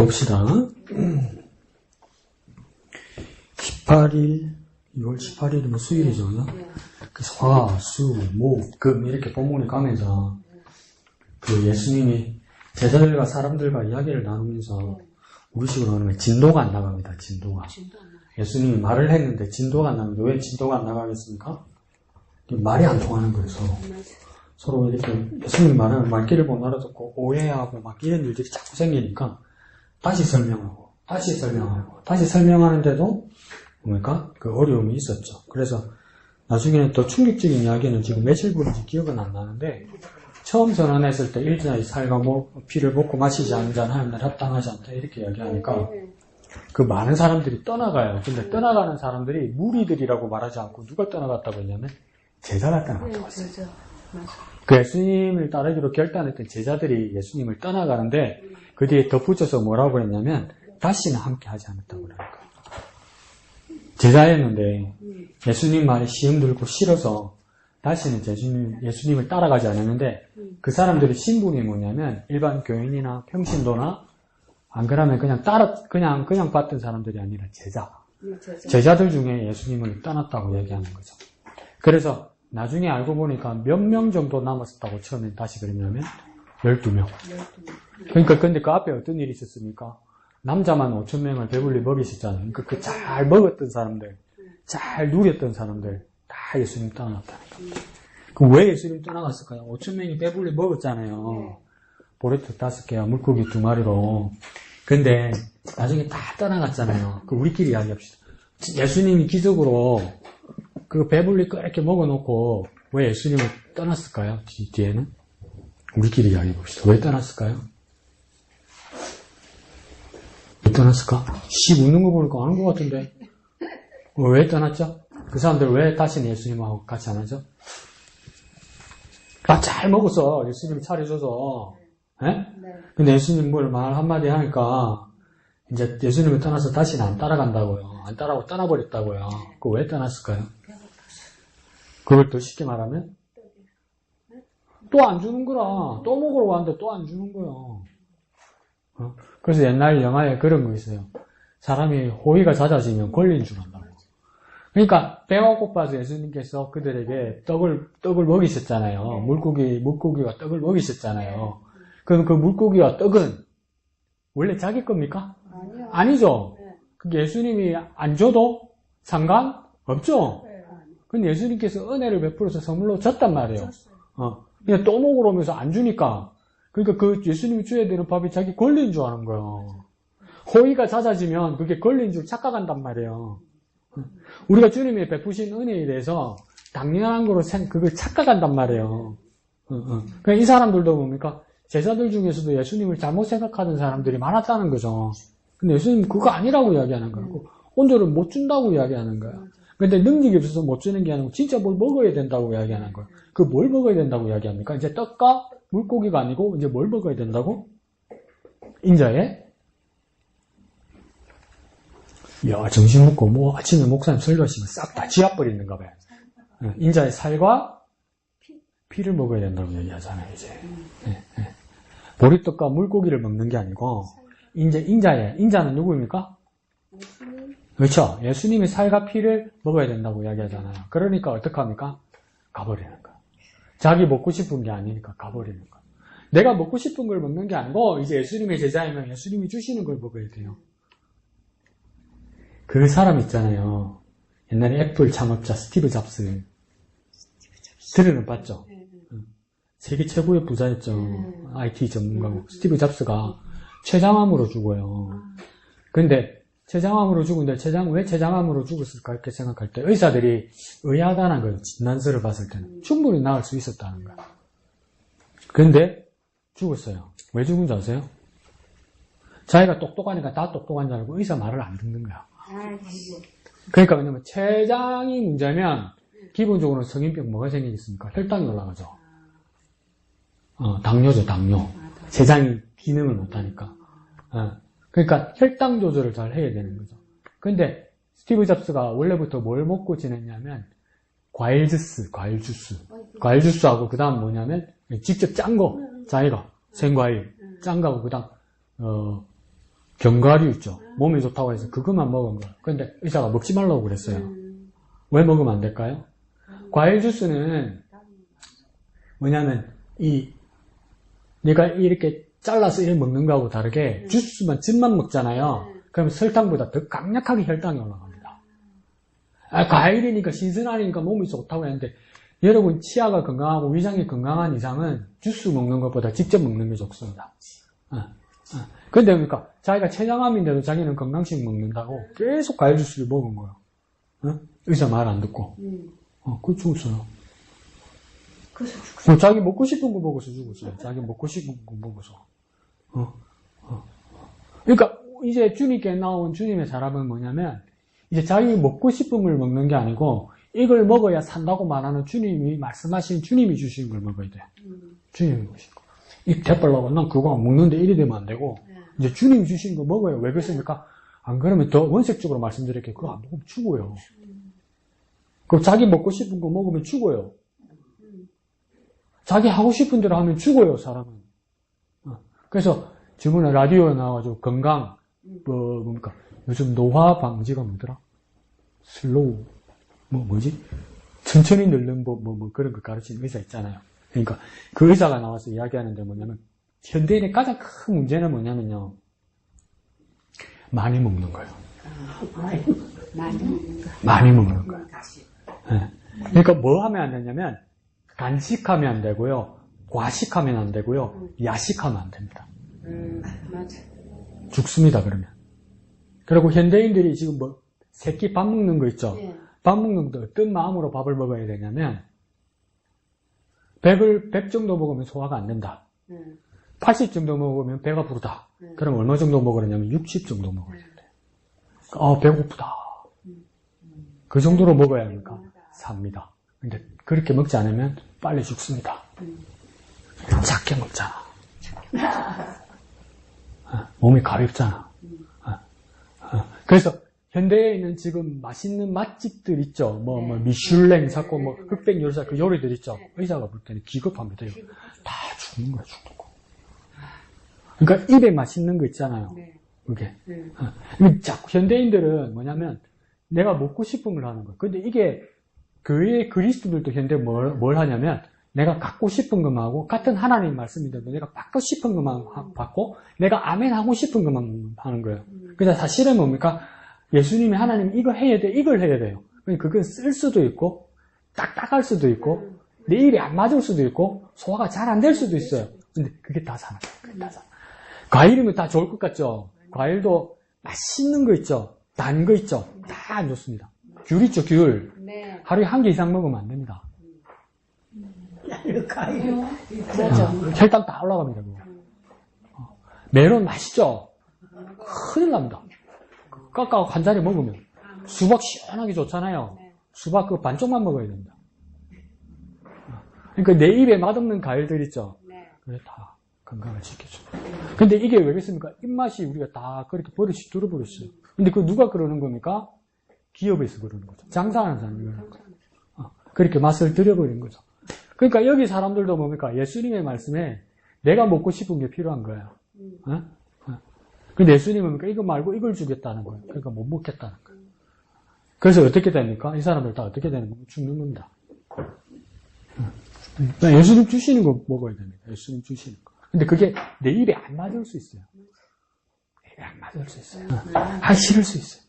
봅시다. 18일, 2월 18일이면 수요일이죠. 그래서 화, 수, 목, 금 이렇게 본문에 가면서 그 예수님이 제자들과 사람들과 이야기를 나누면서 우리식으로 하면 진도가 안 나갑니다. 진도가. 예수님이 말을 했는데 진도가 안 나갑니다. 왜 진도가 안 나가겠습니까? 말이 안 통하는 거예요. 서로 이렇게 예수님 말하는 말귀를 못 알아듣고 오해하고 막 이런 일들이 자꾸 생기니까 다시 설명하는데도 뭡니까? 그 어려움이 있었죠. 그래서 나중에는 더 충격적인 이야기는 지금 며칠 부인지 기억은 안 나는데 처음 선언했을 때 일자의 살과 피를 먹고 마시지 않는 자는 하나님 나라에 합당하지 않다 이렇게 이야기하니까 그 많은 사람들이 떠나가요. 근데 떠나가는 사람들이 무리들이라고 말하지 않고 누가 떠나갔다고 했냐면 제자가 떠나갔다고 했어요. 그 예수님을 따르기로 결단했던 제자들이 예수님을 떠나가는데 그 뒤에 덧붙여서 뭐라고 했냐면 다시는 함께 하지 않았다고 그러니까 제자였는데 예수님 말에 시험 들고 싫어서 다시는 예수님을 따라가지 않았는데 그 사람들의 신분이 뭐냐면 일반 교인이나 평신도나 안 그러면 그냥 봤던 사람들이 아니라 제자들 중에 예수님을 떠났다고 얘기하는 거죠. 그래서 나중에 알고 보니까 몇 명 정도 남았었다고 처음엔 다시 그랬냐면 12명. 그러니까 근데 그 앞에 어떤 일이 있었습니까? 남자만 5,000명을 배불리 먹이셨잖아요. 그러니까 그 잘 먹었던 사람들, 잘 누렸던 사람들 다 예수님 떠나갔다니까. 그럼 왜 예수님 떠나갔을까요? 5,000명이 배불리 먹었잖아요. 보리떡 5개와 물고기 2마리로. 근데 나중에 다 떠나갔잖아요. 그 우리끼리 이야기합시다. 예수님이 기적으로 그 배불리 이렇게 먹어놓고 왜 예수님을 떠났을까요? 뒤에는? 우리끼리 이야기해봅시다. 왜 떠났을까요? 왜 떠났을까? 웃는 거 보니까 아는 것 같은데. 왜 떠났죠? 그 사람들 왜 다시는 예수님하고 같이 안 하죠? 잘 먹었어. 예수님이 차려줘서. 네? 근데 예수님 말 한마디 하니까 이제 예수님을 떠나서 다시는 안 따라간다고요. 안 따라가고 떠나버렸다고요. 그거 왜 떠났을까요? 그걸 더 쉽게 말하면 또 안 주는 거라. 또 먹으러 왔는데 또 안 주는 거요. 그래서 옛날 영화에 그런 거 있어요. 사람이 호의가 잦아지면 권리인 줄 안다고. 그러니까 배가 고파서 예수님께서 그들에게 떡을 먹이셨잖아요. 물고기와 떡을 먹이셨잖아요. 그럼 그 물고기와 떡은 원래 자기 겁니까? 아니죠. 그게 예수님이 안 줘도 상관없죠. 근데 예수님께서 은혜를 베풀어서 선물로 줬단 말이에요. 그냥 또 먹으러 오면서 안 주니까. 그러니까 그 예수님이 줘야 되는 밥이 자기 권리인 줄 아는 거예요. 호의가 낮아지면 그게 권리인 줄 착각한단 말이에요. 우리가 주님이 베푸신 은혜에 대해서 당연한 거로 그걸 착각한단 말이에요. 그러니까 이 사람들도 뭡니까? 제자들 중에서도 예수님을 잘못 생각하는 사람들이 많았다는 거죠. 근데 예수님 그거 아니라고 이야기하는 거고 온전히 못 준다고 이야기하는 거예요. 근데 능력이 없어서 못 주는 게 아니고 진짜 뭘 먹어야 된다고 이야기하는 거예요. 그 뭘 먹어야 된다고 이야기합니까? 이제 떡과 물고기가 아니고 이제 뭘 먹어야 된다고? 인자에? 야, 정신 먹고 뭐 아침에 목사님 설교하시면 싹 다 지압버리는가 봐요. 인자의 살과 피를 먹어야 된다고 얘기하잖아요, 이제. 보리떡과 물고기를 먹는 게 아니고 인자는 누구입니까? 그렇죠. 예수님의 살과 피를 먹어야 된다고 이야기하잖아요. 그러니까 어떡합니까? 가버리는 거예요. 자기 먹고 싶은 게 아니니까 가버리는 거예요. 내가 먹고 싶은 걸 먹는 게 아니고 이제 예수님의 제자이면 예수님이 주시는 걸 먹어야 돼요. 그 사람 있잖아요. 옛날에 애플 창업자 스티브 잡스. 들으는 봤죠? 세계 최고의 부자였죠. IT 전문가고. 스티브 잡스가 췌장암으로 죽어요. 근데 췌장암으로 죽은데 왜 췌장암으로 죽었을까 이렇게 생각할 때 의사들이 의아하다는 거예요. 진단서를 봤을 때는. 충분히 나을 수 있었다는 거예요. 근데 죽었어요. 왜 죽은 줄 아세요? 자기가 똑똑하니까 다 똑똑한 줄 알고 의사 말을 안 듣는 거야. 그러니까 왜냐면 췌장이 문제면 기본적으로 성인병 뭐가 생기겠습니까? 혈당이 올라가죠. 당뇨죠, 당뇨. 췌장이 기능을 못하니까. 그러니까 혈당 조절을 잘 해야 되는 거죠. 근데 스티브 잡스가 원래부터 뭘 먹고 지냈냐면 과일 주스하고 그 다음 뭐냐면 직접 짠 거, 자기가 생과일 짠 거하고 그 다음 견과류 있죠. 몸에 좋다고 해서 그것만 먹은 거예요. 근데 의사가 먹지 말라고 그랬어요. 왜 먹으면 안 될까요? 과일 주스는 뭐냐면 내가 이렇게 잘라서 이렇게 먹는 거하고 다르게 주스만 즙만 먹잖아요. 그럼 설탕보다 더 강력하게 혈당이 올라갑니다. 과일이니까 신선하니까 몸이 좋다고 했는데 여러분 치아가 건강하고 위장이 건강한 이상은 주스 먹는 것보다 직접 먹는 게 좋습니다. 근데 그러니까 자기가 췌장암인데도 자기는 건강식 먹는다고 계속 과일 주스를 먹은 거예요. 의사 말 안 듣고. 그거 죽었어요. 자기 먹고 싶은 거 먹어서 죽었어요. 자기 먹고 싶은 거 먹어서. 그러니까 이제 주님께 나온 주님의 사람은 뭐냐면 이제 자기 먹고 싶은 걸 먹는 게 아니고 이걸 먹어야 산다고 말하는 주님이 말씀하신 주님이 주신 걸 먹어야 돼요. 주님이 주신 거. 이 대빨라고 난 그거 안 먹는데 이리 되면 안 되고 이제 주님이 주신 거 먹어요. 왜 그렇습니까? 안 그러면 더 원색적으로 말씀드릴게요. 그거 안 먹으면 죽어요. 그럼 자기 먹고 싶은 거 먹으면 죽어요. 자기 하고 싶은 대로 하면 죽어요, 사람은. 그래서 저번에 라디오에 나와가지고 건강, 뭡니까? 요즘 노화 방지가 뭐더라? 슬로우, 뭐지? 천천히 늙는 법, 그런 거 가르치는 의사 있잖아요. 그러니까 그 의사가 나와서 이야기하는데 뭐냐면, 현대인의 가장 큰 문제는 뭐냐면요. 많이 먹는 거예요. 많이 먹는 거예요. 네. 그러니까 뭐 하면 안 되냐면, 간식하면 안 되고요. 과식하면 안 되고요. 야식하면 안 됩니다. 맞아. 죽습니다, 그러면. 그리고 현대인들이 지금 새끼 밥 먹는 거 있죠? 예. 밥 먹는데 어떤 마음으로 밥을 먹어야 되냐면, 100 정도 먹으면 소화가 안 된다. 80 정도 먹으면 배가 부르다. 그럼 얼마 정도 먹으려냐면 60 정도 먹어야 된대요. 배고프다. 그 정도로 먹어야 하니까 삽니다. 근데 그렇게 먹지 않으면 빨리 죽습니다. 작게 먹잖아. 몸이 가볍잖아. 그래서 현대에 있는 지금 맛있는 맛집들 있죠. 미슐랭 샀고 흑백 요리사 그 요리들 있죠. 의사가 볼 때는 기겁합니다. 다 죽는 거야, 죽는 거. 그러니까 입에 맛있는 거 있잖아요. 그게. 자꾸 현대인들은 뭐냐면 내가 먹고 싶은 걸 하는 거야. 근데 이게 교회 그리스도들도 현대 뭘 하냐면 내가 갖고 싶은 것만 하고 같은 하나님 말씀인데도 내가 받고 싶은 것만 받고 내가 아멘 하고 싶은 것만 하는 거예요. 그래서 사실은 뭡니까? 예수님이 하나님 이거 해야 돼, 이걸 해야 돼요. 그건 쓸 수도 있고 딱딱할 수도 있고 내 입에 안 맞을 수도 있고 소화가 잘 안 될 수도 있어요. 근데 그게 다 사는 거예요. 그게 다 사는 거예요. 과일이면 다 좋을 것 같죠? 과일도 맛있는 거 있죠? 단 거 있죠? 다 안 좋습니다. 귤 있죠, 귤. 네. 하루에 한 개 이상 먹으면 안 됩니다. 맞아. 혈당 다 올라갑니다. 메론 맛있죠? 큰일 납니다. 깎아서 한 자리 먹으면. 수박 시원하게 좋잖아요. 수박 그 반쪽만 먹어야 됩니다. 그러니까 내 입에 맛없는 과일들 있죠? 그게 다 건강을 지켜줍니다. 근데 이게 왜 그렇습니까? 입맛이 우리가 다 그렇게 버릇이 들어버렸어요. 근데 그 누가 그러는 겁니까? 기업에서 그러는 거죠. 장사하는 사람이 그러는 거죠. 그렇게 맛을 들여버린 거죠. 그러니까 여기 사람들도 뭡니까? 예수님의 말씀에 내가 먹고 싶은 게 필요한 거예요. 근데 예수님은 뭡니까? 이거 말고 이걸 주겠다는 거예요. 그러니까 못 먹겠다는 거예요. 그래서 어떻게 됩니까? 이 사람들 다 어떻게 되는 겁니까? 죽는 겁니다. 예수님 주시는 거 먹어야 됩니다. 예수님 주시는 거. 근데 그게 내 입에 안 맞을 수 있어요. 내 입에 안 맞을 수 있어요. 하기 싫을 수 있어요.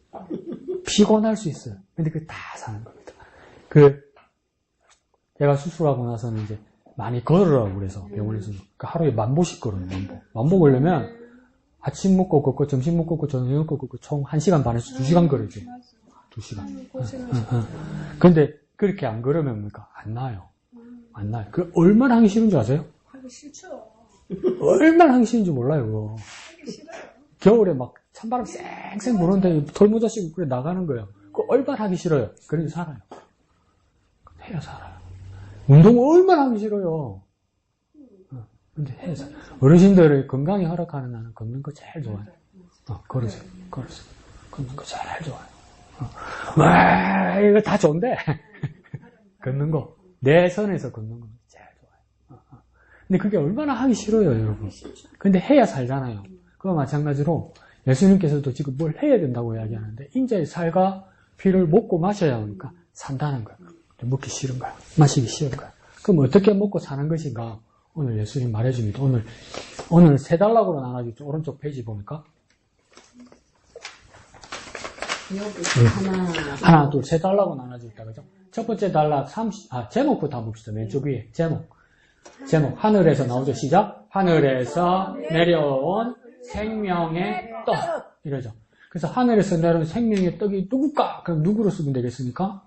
피곤할 수 있어요. 근데 그게 다 사는 겁니다. 제가 수술하고 나서는 이제 많이 걸으라고 그래서 병원에서 하루에 10,000보씩 걸어요, 10,000보. 10,000보 걸려면 아침 먹고 걷고, 점심 먹고 걷고, 저녁 먹고 걷고, 총 1시간 반에서 2시간 걸어야죠. 2시간. 근데 그렇게 안 걸으면 뭡니까? 안 나요. 안 나요. 그 얼마나 하기 싫은 줄 아세요? 하기 싫죠. 얼마나 하기 싫은지 몰라요, 그거. 하기 싫어요. 겨울에 막 찬바람 쌩쌩 부는데 털모자 씌고 그래 나가는 거예요. 그거 얼마나 하기 싫어요. 그래도 살아요. 해야 살아요. 운동 얼마나 하기 싫어요. 근데 해야 살아요. 어르신들의 건강이 허락하는 한은 걷는 거 제일 좋아요. 걸으세요. 걷는 거 제일 좋아요. 이거 다 좋은데 걷는 거 내 선에서 걷는 거 제일 좋아요. 근데 그게 얼마나 하기 싫어요, 여러분. 근데 해야 살잖아요. 그거 마찬가지로 예수님께서도 지금 뭘 해야 된다고 이야기하는데 인자의 살과 피를 먹고 마셔야 하니까 산다는 거야. 먹기 싫은 거야. 마시기 싫은 거야. 그럼 어떻게 먹고 사는 것인가? 오늘 예수님 말해줍니다. 오늘 세 단락으로 나눠주죠. 오른쪽 페이지 보니까. 하나, 둘, 세 단락으로 나눠줍니다. 그죠? 첫 번째 단락 제목부터 한번 봅시다. 왼쪽 위에. 제목. 하늘에서 나오죠. 시작. 하늘에서 내려온 생명의 떡. 이러죠. 그래서 하늘에서 내려온 생명의 떡이 누굴까? 그럼 누구로 쓰면 되겠습니까?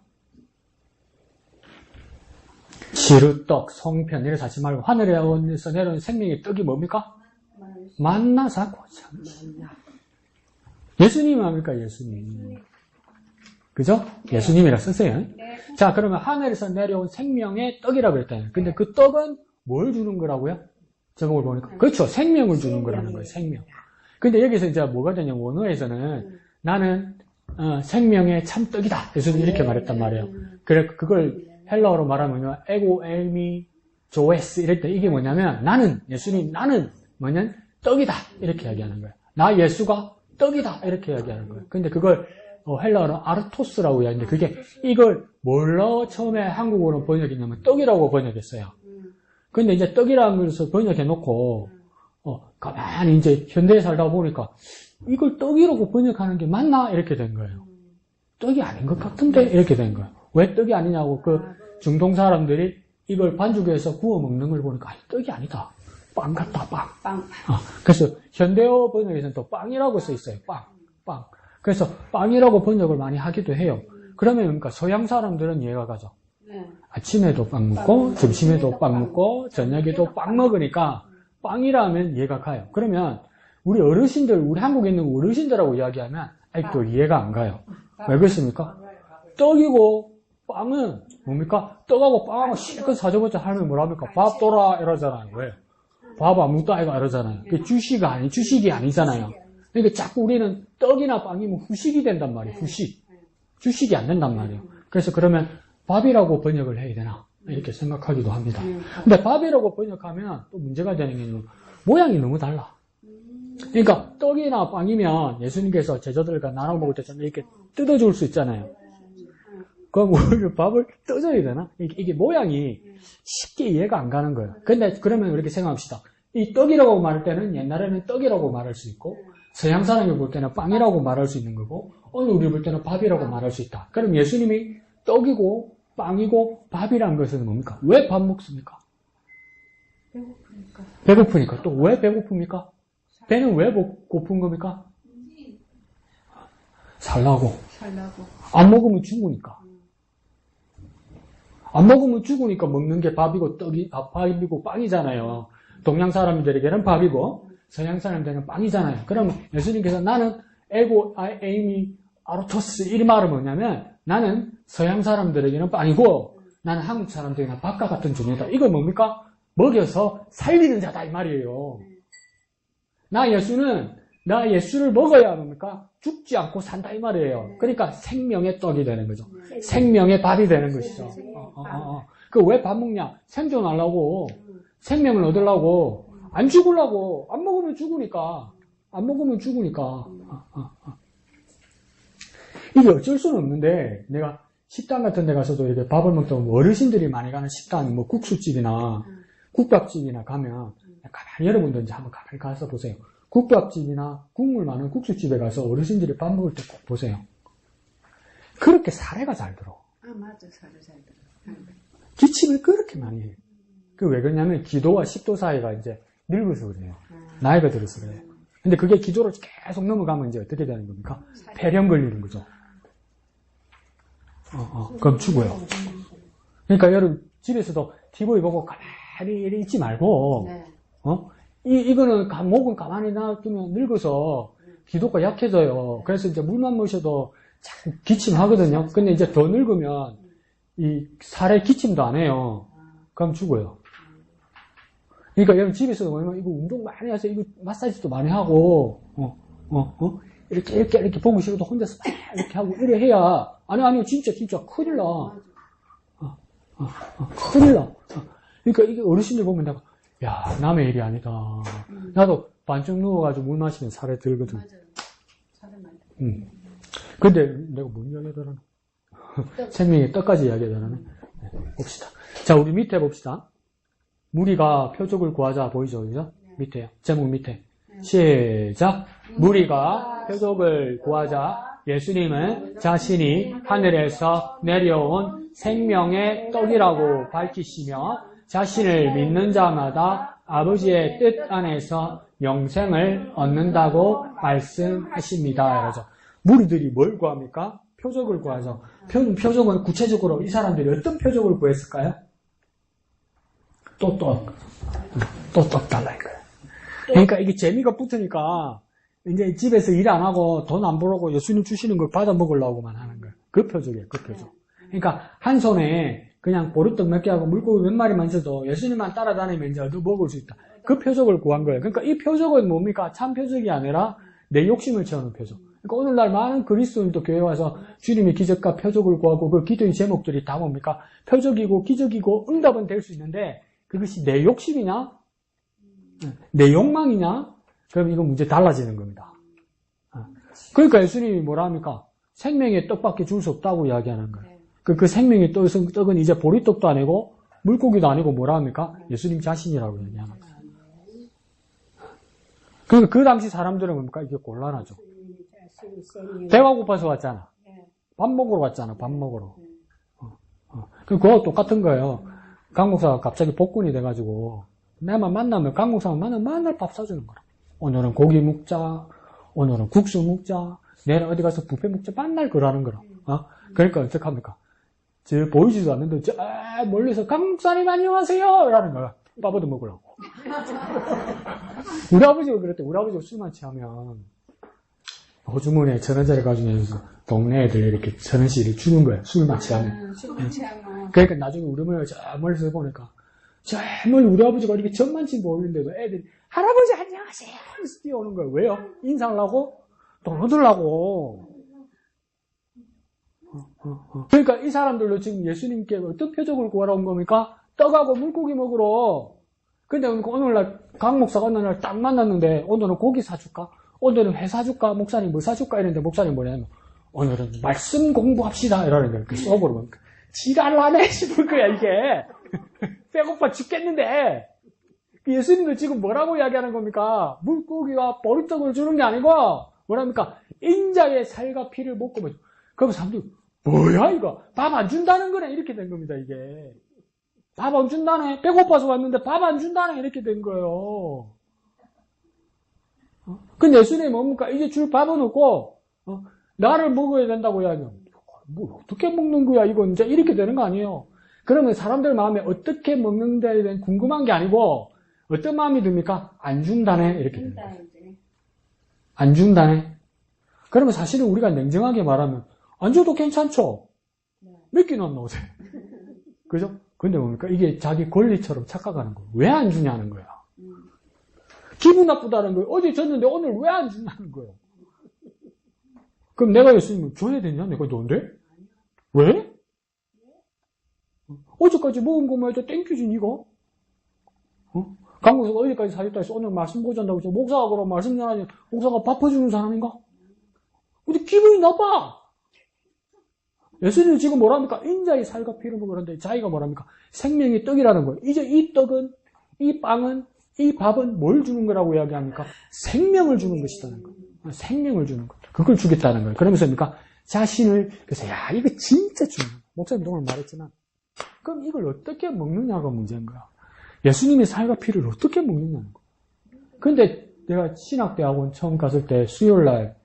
지루떡, 송편, 이래서 하지 말고, 하늘에서 내려온 생명의 떡이 뭡니까? 만나 사고 참치. 예수님 아닙니까? 예수님. 그죠? 예수님이라 쓰세요. 자, 그러면 하늘에서 내려온 생명의 떡이라고 그랬잖아요. 근데 그 떡은 뭘 주는 거라고요? 제목을 보니까. 그렇죠. 생명을 주는 거라는 거예요. 생명. 근데 여기서 이제 뭐가 되냐면, 원어에서는 나는 생명의 참떡이다. 예수님이 이렇게 말했단 말이에요. 그래, 그걸 헬라어로 말하면 에고 엘미 조에스 이럴 때 이게 뭐냐면 예수님 나는 뭐냐면 떡이다 이렇게 이야기하는 거예요. 나 예수가 떡이다 이렇게 이야기하는 거예요. 근데 그걸 헬라어로 아르토스라고 이야기하는데 그게 이걸 뭘로 처음에 한국어로 번역했냐면 떡이라고 번역했어요. 근데 이제 떡이라는 것을 번역해 놓고 가만히 이제 현대에 살다 보니까 이걸 떡이라고 번역하는 게 맞나 이렇게 된 거예요. 떡이 아닌 것 같은데 이렇게 된 거예요. 왜 떡이 아니냐고 그 중동 사람들이 이걸 반죽해서 구워 먹는 걸 보니까 떡이 아니다. 빵 같다, 빵. 그래서 현대어 번역에서는 또 빵이라고 써 있어요. 빵. 그래서 빵이라고 번역을 많이 하기도 해요. 그러면 그러니까 서양 사람들은 이해가 가죠. 아침에도 빵 먹고 점심에도 빵 먹고 저녁에도 빵 먹으니까 빵이라면 이해가 가요. 그러면 우리 한국에 있는 어르신들하고 이야기하면 아직도 이해가 안 가요. 왜 그렇습니까? 떡이고 빵은 뭡니까? 떡하고 빵하고 실컷 사줘봤자 할머니 뭐라 합니까? 밥 돌아 이러잖아요. 왜? 밥 안 먹다 이거 이러잖아요. 그게 주식이 아니잖아요. 그러니까 자꾸 우리는 떡이나 빵이면 후식이 된단 말이에요. 주식이 안 된단 말이에요. 그래서 그러면 밥이라고 번역을 해야 되나? 이렇게 생각하기도 합니다. 근데 밥이라고 번역하면 또 문제가 되는 게 모양이 너무 달라. 그러니까 떡이나 빵이면 예수님께서 제자들과 나눠 먹을 때 이렇게 뜯어줄 수 있잖아요. 그럼 우리 밥을 떠줘야 되나? 이게 모양이 쉽게 이해가 안 가는 거예요. 근데 그러면 이렇게 생각합시다. 이 떡이라고 말할 때는 옛날에는 떡이라고 말할 수 있고 서양 사람이 볼 때는 빵이라고 말할 수 있는 거고 오늘 우리 볼 때는 밥이라고 말할 수 있다. 그럼 예수님이 떡이고 빵이고 밥이라는 것은 뭡니까? 왜 밥 먹습니까? 배고프니까. 또 왜 배고픕니까? 배는 왜 고픈 겁니까? 살라고. 안 먹으면 죽으니까. 안 먹으면 죽으니까 먹는 게 밥이고 밥이고 빵이잖아요. 동양 사람들에게는 밥이고 서양 사람들에게는 빵이잖아요. 그러면 예수님께서 나는 에이미 아르토스 이 말은 뭐냐면 나는 서양 사람들에게는 빵이고 나는 한국 사람들에게는 밥과 같은 존재다. 이거 뭡니까? 먹여서 살리는 자다 이 말이에요. 나 예수를 먹어야 뭡니까? 죽지 않고 산다 이 말이에요. 그러니까 생명의 떡이 되는 거죠. 생명의 밥이 되는 것이죠. 그 왜 밥 먹냐? 생존하려고, 생명을 얻으려고, 안 죽으려고, 안 먹으면 죽으니까. 이게 어쩔 수는 없는데, 내가 식당 같은 데 가서도 이렇게 밥을 먹다 보면 어르신들이 많이 가는 식당, 뭐 국수집이나 국밥집이나 가면, 가만히 여러분들 이제 한번 가만히 가서 보세요. 국밥집이나 국물 많은 국수집에 가서 어르신들이 밥 먹을 때 꼭 보세요. 그렇게 사례가 잘 들어. 맞아. 사례 잘 들어. 기침을 그렇게 많이 해요. 그 왜 그러냐면 기도와 식도 사이가 이제 늙어서 그래요. 나이가 들어서 그래요. 근데 그게 기도로 계속 넘어가면 이제 어떻게 되는 겁니까? 폐렴 걸리는 거죠. 그럼 죽어요. 그러니까 여러분 집에서도 TV 보고 가만히 있지 말고, 이거는 목은 가만히 놔두면 늙어서 기도가 약해져요. 그래서 이제 물만 마셔도 자꾸 기침하거든요. 근데 이제 더 늙으면 이 살에 기침도 안 해요. 그럼 죽어요. 그러니까 여러분 집에서도 뭐냐면 이거 운동 많이 하세요. 이거 마사지도 많이 하고, 이렇게 보고 싶어도 혼자서 막 이렇게 하고 이래 해야, 아니요, 진짜 큰일 나. 큰일 나. 그러니까 이게 어르신들 보면 내가, 야, 남의 일이 아니다. 나도 반쯤 누워가지고 물 마시면 살에 들거든. 근데 내가 뭔 이야기 하더라나? 생명의 떡까지 이야기 하더라네. 네, 봅시다. 자, 우리 밑에 봅시다. 무리가 표적을 구하자 보이죠? 그죠? 밑에요. 제목 밑에. 시작. 무리가 표적을 구하자 예수님은 자신이 하늘에서 내려온 생명의 떡이라고 밝히시며 자신을 믿는 자마다 아버지의 뜻 안에서 영생을 얻는다고 말씀하십니다. 그러죠. 무리들이 뭘 구합니까? 표적을 구하죠. 표적은 구체적으로 이 사람들이 어떤 표적을 구했을까요? 또 떡 달라 이거예요. 그러니까 이게 재미가 붙으니까 이제 집에서 일 안 하고 돈 안 벌고 예수님 주시는 걸 받아 먹으려고만 하는 거예요. 그 표적이에요. 그 표적. 그러니까 한 손에 그냥 보리떡 몇 개 하고 물고기 몇 마리만 있어도 예수님만 따라다니면 이제 얻어 먹을 수 있다. 그 표적을 구한 거예요. 그러니까 이 표적은 뭡니까? 참 표적이 아니라 내 욕심을 채우는 표적. 그러니까 오늘날 많은 그리스도인도 교회 와서 주님의 기적과 표적을 구하고 그 기도의 제목들이 다 뭡니까? 표적이고 기적이고 응답은 될 수 있는데 그것이 내 욕심이냐? 내 욕망이냐? 그럼 이건 문제 달라지는 겁니다. 그러니까 예수님이 뭐라 합니까? 생명의 떡밖에 줄 수 없다고 이야기하는 거예요. 그 생명의 떡은 이제 보리떡도 아니고 물고기도 아니고 뭐라 합니까? 예수님 자신이라고 얘기하는 거예요. 그러니까 그 당시 사람들은 뭡니까? 이게 곤란하죠. 배가 고파서 왔잖아. 밥 먹으러 왔잖아. 밥 먹으러. 그거 똑같은 거예요. 강 목사가 갑자기 복근이 돼가지고 내만 만나면 강 목사만 만나면 맨날 밥 사주는 거라. 오늘은 고기 먹자. 오늘은 국수 먹자. 내일 어디 가서 뷔페 먹자. 맨날 그러는 거라. 그러니까 어떡합니까? 저 보이지도 않는데 저 멀리서 강 목사님 안녕하세요 라는 거야. 밥 얻어 먹으라고. 우리 아버지가 그랬대. 우리 아버지가 술만 취하면 호주머니에 1,000원짜리 가지고 동네 애들 이렇게 1,000원씩 주는 거야. 술만 취하면. 그러니까 나중에 우리 어머니가 저 멀리서 보니까 저 멀리 우리 아버지가 이렇게 전만치 모르는데도 애들이 할아버지 안녕하세요 하면서 뛰어오는 거예요. 왜요? 인사를 하고 돈 얻으려고. 그러니까 이 사람들도 지금 예수님께 어떤 표적을 구하러 온 겁니까? 떡하고 물고기 먹으러. 근데 오늘날 강 목사가 어느 날 딱 만났는데 오늘은 고기 사줄까? 오늘은 회 사줄까? 목사님 뭐 사줄까? 이랬는데 목사님 뭐냐면 오늘은 말씀 공부합시다 이러는 거예요. 그 속으로 보니까 지랄나네 싶을 거야 이게. 배고파 죽겠는데 예수님도 지금 뭐라고 이야기하는 겁니까? 물고기와 보리떡을 주는 게 아니고 뭐랍니까? 인자의 살과 피를 먹고 먹죠. 그럼 사람들이 뭐야 이거? 밥 안 준다는 거네 이렇게 된 겁니다 이게. 밥 안 준다네. 배고파서 왔는데 밥 안 준다네 이렇게 된 거예요. 근데 예수님이 뭡니까? 이제 줄 밥은 없고 나를 먹어야 된다고 이야기하면 뭐 어떻게 먹는 거야 이거 이제 이렇게 되는 거 아니에요. 그러면 사람들 마음에 어떻게 먹는다에 대한 궁금한 게 아니고 어떤 마음이 듭니까? 안 준다네 이렇게 됩니다. 안 준다네. 그러면 사실은 우리가 냉정하게 말하면 안 줘도 괜찮죠. 몇 끼나 넣으세요. 그죠? 근데 뭡니까? 이게 자기 권리처럼 착각하는 거예요. 왜 안 주냐는 거야. 기분 나쁘다는 거예요. 어제 줬는데 오늘 왜 안 준다는 거예요. 그럼 내가 예수님을 줘야 되냐? 내가 너인데? 왜? 어제까지 먹은 것만 해도 땡큐지 니가? 강국에서 어디까지 사줬다 해서 오늘 말씀 보잔다고 해서 목사가 그럼 말씀 전하니 목사가 밥해주는 사람인가? 근데 기분이 나빠. 예수님은 지금 뭐랍니까? 인자의 살과 피를 먹으는데 자기가 뭐랍니까? 생명의 떡이라는 거예요. 이제 이 떡은, 이 빵은, 이 밥은 뭘 주는 거라고 이야기합니까? 생명을 주는 것이라는 거예요. 생명을 주는 것. 그걸 주겠다는 거예요. 그러면서 뭡니까? 자신을, 그래서 야 이거 진짜 중요해. 목사님도 오늘 말했지만 그럼 이걸 어떻게 먹느냐가 문제인 거야. 예수님의 살과 피를 어떻게 먹느냐는 거야. 근데 내가 신학대학원 처음 갔을 때 수요일날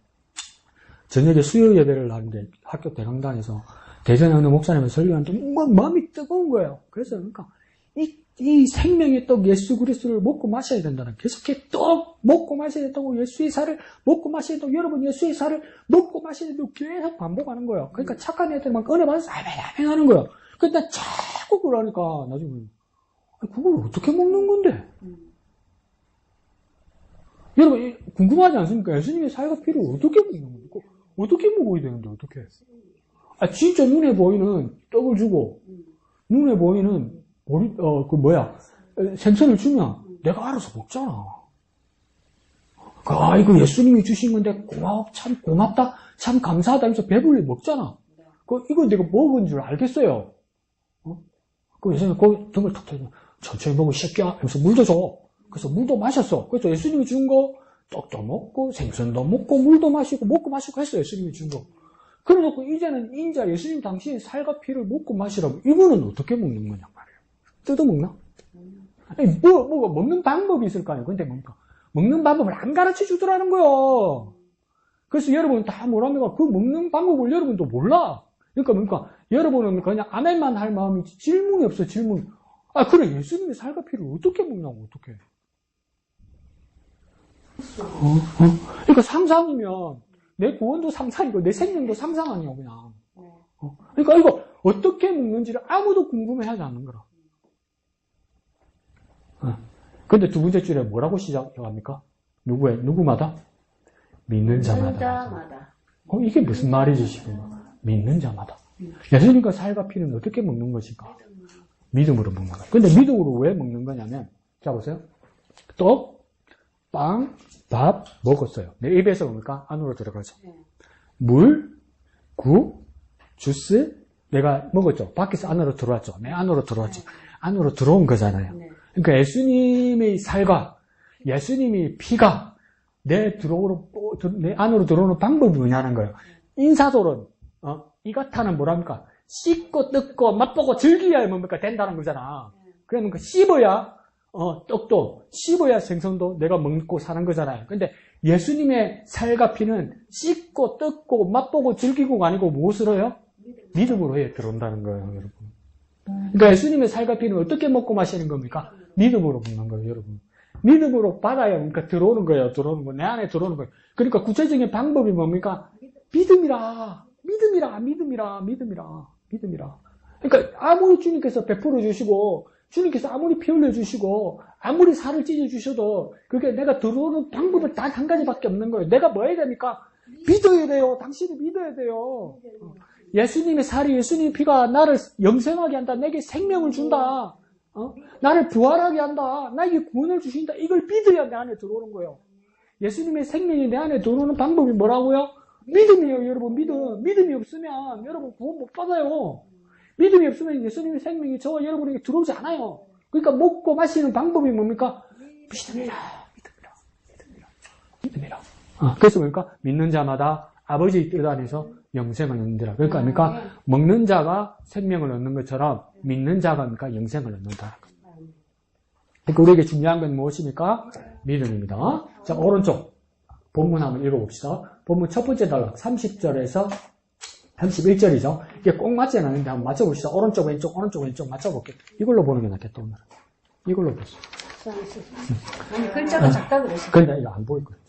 저녁에 수요 예배를 하는데 학교 대강당에서 대전에 어느 목사님이 설교하는데 마음이 뜨거운 거예요. 그래서 그러니까 이 생명의 떡 예수 그리스도를 먹고 마셔야 된다는 계속해 떡 먹고 마셔야 된다고 예수의 살을 먹고 마셔야 된다고 여러분 예수의 살을 먹고 마셔야 된다고 계속 반복하는 거예요. 그러니까 착한 애들 막 은혜 받아서 아멘 하는 거예요. 근데 자꾸 그러니까 나중에 그걸 어떻게 먹는 건데? 여러분 궁금하지 않습니까? 예수님의 살과 피를 어떻게 먹는 겁니까? 어떻게 먹어야 되는데 어떻게? 진짜 눈에 보이는 떡을 주고 눈에 보이는 생선을 주면 내가 알아서 먹잖아. 이거 예수님이 주신 건데 참 고맙다, 참 감사하다 하면서 배불리 먹잖아. 이거 내가 먹은 줄 알겠어요. 그 예수님이 거기 등을 탁 터지고 천천히 먹어, 새끼야 하면서 물도 줘. 그래서 물도 마셨어. 그래서 예수님이 준 거 떡도 먹고 생선도 먹고 물도 마시고 먹고 마시고 했어요. 예수님이 준 거. 그래놓고 이제는 인자 예수님 당신의 살과 피를 먹고 마시라고. 이거는 어떻게 먹는 거냐 말이에요. 뜯어먹나? 아니, 뭐가 먹는 방법이 있을 거 아니에요. 근데 뭡니까? 먹는 방법을 안 가르쳐 주더라는 거예요. 그래서 여러분 다 뭐랍니까? 그 먹는 방법을 여러분도 몰라. 그러니까 뭡니까? 여러분은 그냥 아멘만 할 마음이지 질문이 없어, 질문. 그래, 예수님의 살과 피를 어떻게 먹냐고, 어떻게. 그러니까 상상이면 내 구원도 상상이고 내 생명도 상상 아니야, 그냥. 그러니까 이거 어떻게 먹는지를 아무도 궁금해하지 않는 거라. 근데 두 번째 줄에 뭐라고 시작합니까? 누구마다? 믿는 자마다. 이게 무슨 말이지, 지금? 믿는 자마다. 예수님과 살과 피는 어떻게 먹는 것인가? 믿음으로 먹는 거야. 근데 믿음으로 왜 먹는 거냐면, 자, 보세요. 떡, 빵, 밥 먹었어요. 내 입에서 뭡니까? 안으로 들어가죠. 물, 국, 주스, 내가 먹었죠. 밖에서 안으로 들어왔죠. 내 안으로 들어왔죠. 안으로 들어온 거잖아요. 그러니까 예수님의 살과 예수님의 피가 내 안으로 들어오는 방법이 뭐냐는 거예요. 인사도는, 이같아는 뭐랍니까? 씻고 뜯고 맛보고 즐겨야 뭡니까? 된다는 거잖아. 그러니까 씹어야, 떡도, 씹어야 생선도 내가 먹고 사는 거잖아요. 근데 예수님의 살과 피는 씻고 뜯고 맛보고 즐기고가 아니고 무엇으로 해요? 믿음으로 해 들어온다는 거예요, 여러분. 그러니까 예수님의 살과 피는 어떻게 먹고 마시는 겁니까? 믿음으로 먹는 거예요, 여러분. 믿음으로 받아야 그러니까 들어오는 거예요, 들어오는 거. 내 안에 들어오는 거예요. 그러니까 구체적인 방법이 뭡니까? 믿음이라. 그러니까 아무리 주님께서 베풀어 주시고, 주님께서 아무리 피 흘려 주시고, 아무리 살을 찢어 주셔도, 그게 내가 들어오는 방법은 단 한 가지밖에 없는 거예요. 내가 뭐 해야 됩니까? 믿어야 돼요. 당신이 믿어야 돼요. 예수님의 살이, 예수님의 피가 나를 영생하게 한다. 내게 생명을 준다. 나를 부활하게 한다. 나에게 구원을 주신다. 이걸 믿어야 내 안에 들어오는 거예요. 예수님의 생명이 내 안에 들어오는 방법이 뭐라고요? 믿음이에요, 여러분. 믿음이 없으면 여러분 구원 못 받아요. 믿음이 없으면 예수님의 생명이 저와 여러분에게 들어오지 않아요. 그러니까 먹고 마시는 방법이 뭡니까? 믿음이라. 그래서 뭡니까? 믿는 자마다 아버지의 뜻 안에서 영생을 얻는다. 그러니까 뭡니까? 먹는 자가 생명을 얻는 것처럼 믿는 자가 뭡니까? 영생을 얻는다. 그러니까 우리에게 중요한 건 무엇입니까? 믿음입니다. 자, 오른쪽 본문 한번 읽어봅시다. 본문 첫 번째 단락 30절에서 31절이죠. 이게 꼭 맞지는 않는데 한번 맞춰봅시다. 오른쪽 왼쪽 맞춰볼게요. 이걸로 보는 게 낫겠다, 오늘은. 이걸로 보세요. 아니, 글자가 작다 그랬어. 근데 이거 안 보일 거예요.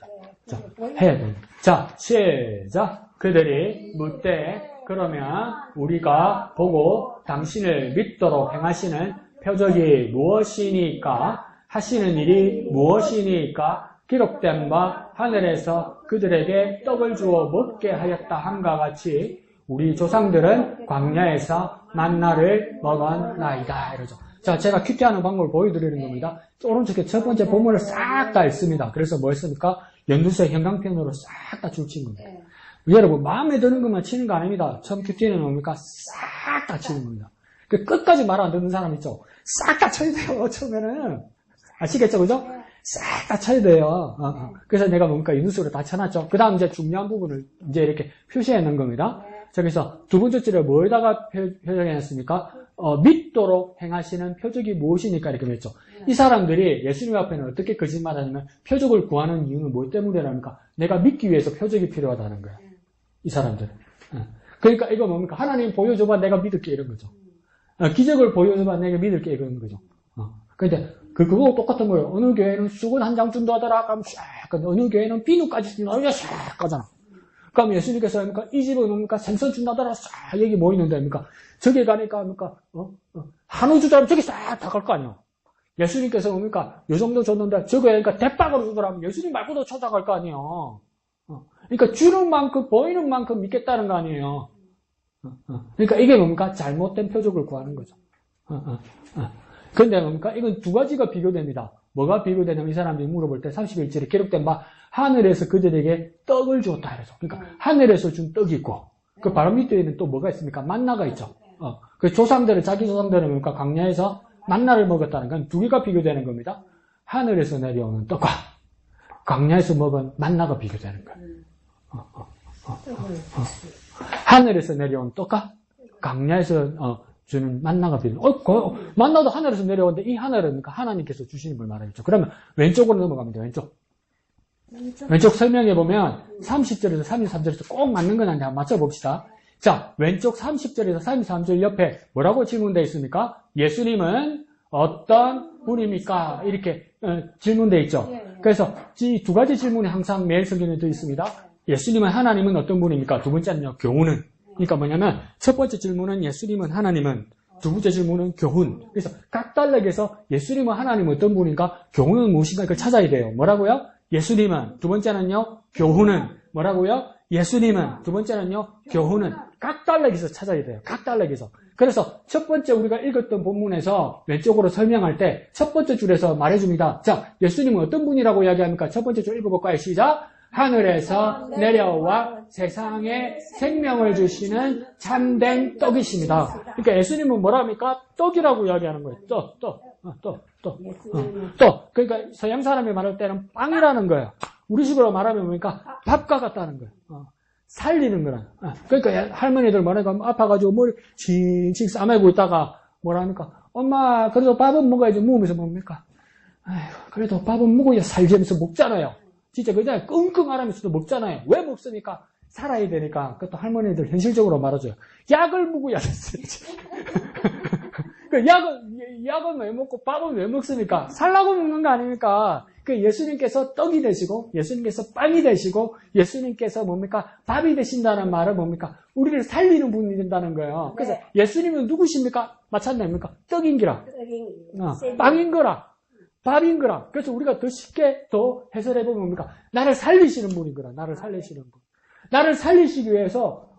자, 해야 돼요. 자, 시작. 그들이 묻되 그러면 우리가 보고 당신을 믿도록 행하시는 표적이 무엇이니까? 하시는 일이 무엇이니까? 기록된 바 하늘에서 그들에게 떡을 주어 먹게 하였다 함과 같이 우리 조상들은 광야에서 만나를 먹었나이다. 이러죠. 자, 제가 큐티하는 방법을 보여드리는 겁니다. 오른쪽에 첫 번째 본문을 싹 다 읽습니다. 그래서 뭐 했습니까? 연두색 형광펜으로 싹 다 줄친 겁니다. 여러분, 마음에 드는 것만 치는 거 아닙니다. 처음 큐티는 뭡니까? 싹 다 치는 겁니다. 끝까지 말 안 듣는 사람 있죠? 싹 다 쳐야 돼요, 처음에는. 아시겠죠, 그죠? 싹 다 쳐야 돼요. 그래서 내가 뭡니까? 연두색으로 다 쳐놨죠. 그 다음 이제 중요한 부분을 이제 이렇게 표시해 놓은 겁니다. 저기서 두 번째 줄에 뭐에다가 표정해놨습니까? 믿도록 행하시는 표적이 무엇이니까 이렇게 했죠. 이 사람들이 예수님 앞에는 어떻게 거짓말하냐면 표적을 구하는 이유는 뭐 때문이랍니까? 내가 믿기 위해서 표적이 필요하다는 거야. 이 사람들은. 그러니까 이거 뭡니까? 하나님 보여줘봐 내가 믿을게 이런 거죠. 기적을 보여줘봐 내가 믿을게 이런 거죠. 근데 그거 똑같은 거예요. 어느 교회는 수건 한 장 준다 하더라. 그럼 샥. 어느 교회는 비누까지 준다. 샥 가잖아. 그럼 예수님께서 합니까? 이 집은 뭡니까? 생선 준다더라. 싹 여기 모이는데 합니까? 저기 가니까 합니까? 한우 주자면 저기 싹 다 갈 거 아니야. 예수님께서 뭡니까? 요 정도 줬는데 저거 그러니까 대박으로 주더라면 예수님 말고도 찾아갈 거 아니에요. 그러니까 주는 만큼 보이는 만큼 믿겠다는 거 아니에요. 그러니까 이게 뭡니까? 잘못된 표적을 구하는 거죠. 근데 뭡니까? 이건 두 가지가 비교됩니다. 뭐가 비교되냐면 이 사람들이 물어볼 때 31절에 기록된 바 하늘에서 그들에게 떡을 주었다. 그래서. 그러니까 하늘에서 준 떡이 있고, 그 바로 밑에는 또 뭐가 있습니까? 만나가 있죠. 그 자기 조상들은 그러니까 광야에서 만나를 먹었다는 건 두 개가 비교되는 겁니다. 하늘에서 내려오는 떡과 광야에서 먹은 만나가 비교되는 거예요. 하늘에서 내려온 떡과 광야에서 주는 만나가 비교되는 거예요. 만나도 하늘에서 내려오는데 이 하늘은 그러니까 하나님께서 주시는 걸 말하겠죠. 그러면 왼쪽으로 넘어가면 돼요. 왼쪽 설명해 보면 30절에서 33절에서 꼭 맞는 건 아닌데 한번 맞춰봅시다. 자, 왼쪽 30절에서 33절 옆에 뭐라고 질문되어 있습니까? 예수님은 어떤 분입니까? 이렇게 질문되어 있죠. 그래서 이 두 가지 질문이 항상 매일 성경에 되어 있습니다. 예수님은 하나님은 어떤 분입니까? 두 번째는요, 교훈은. 그러니까 뭐냐면 첫 번째 질문은 예수님은 하나님은, 두 번째 질문은 교훈. 그래서 각 단락에서 예수님은 하나님은 어떤 분인가? 교훈은 무엇인가? 그걸 찾아야 돼요. 뭐라고요? 예수님은. 두 번째는요, 교훈은. 뭐라고요? 예수님은. 두 번째는요, 교훈은. 각 단락에서 찾아야 돼요. 각 단락에서. 그래서 첫 번째 우리가 읽었던 본문에서 왼쪽으로 설명할 때 첫 번째 줄에서 말해줍니다. 자, 예수님은 어떤 분이라고 이야기합니까? 첫 번째 줄 읽어볼까요? 시작. 하늘에서 내려와 세상에 생명을 주시는 참된 떡이십니다. 그러니까 예수님은 뭐라 합니까? 떡이라고 이야기하는 거예요. 떡. 그러니까 서양 사람이 말할 때는 빵이라는 거예요. 우리식으로 말하면 뭡니까? 밥과 같다는 거예요. 살리는 거라. 그러니까 할머니들 뭐라니까 아파가지고 머리 칭칭 싸매고 있다가 뭐라 합니까? 엄마, 그래도 밥은 먹어야지. 먹으면서 뭡니까? 아이고, 그래도 밥은 먹어야 살지 하면서 먹잖아요. 진짜 그냥 끙끙 앓으면서도 먹잖아요. 왜 먹습니까? 살아야 되니까. 그것도 할머니들 현실적으로 말하죠. 약을 먹어야 됐어요. 그 약은 왜 먹고 밥은 왜 먹습니까? 살라고 먹는 거 아닙니까? 그 예수님께서 떡이 되시고, 예수님께서 빵이 되시고, 예수님께서 뭡니까? 밥이 되신다는 말은 뭡니까? 우리를 살리는 분이 된다는 거예요. 그래서 예수님은 누구십니까? 마찬가지입니까? 떡인기라. 빵인 거라. 밥인 거라. 그래서 우리가 더 쉽게 더 해설해보면 뭡니까? 나를 살리시는 분인 거라. 나를 살리시는 분. 나를 살리시기 위해서,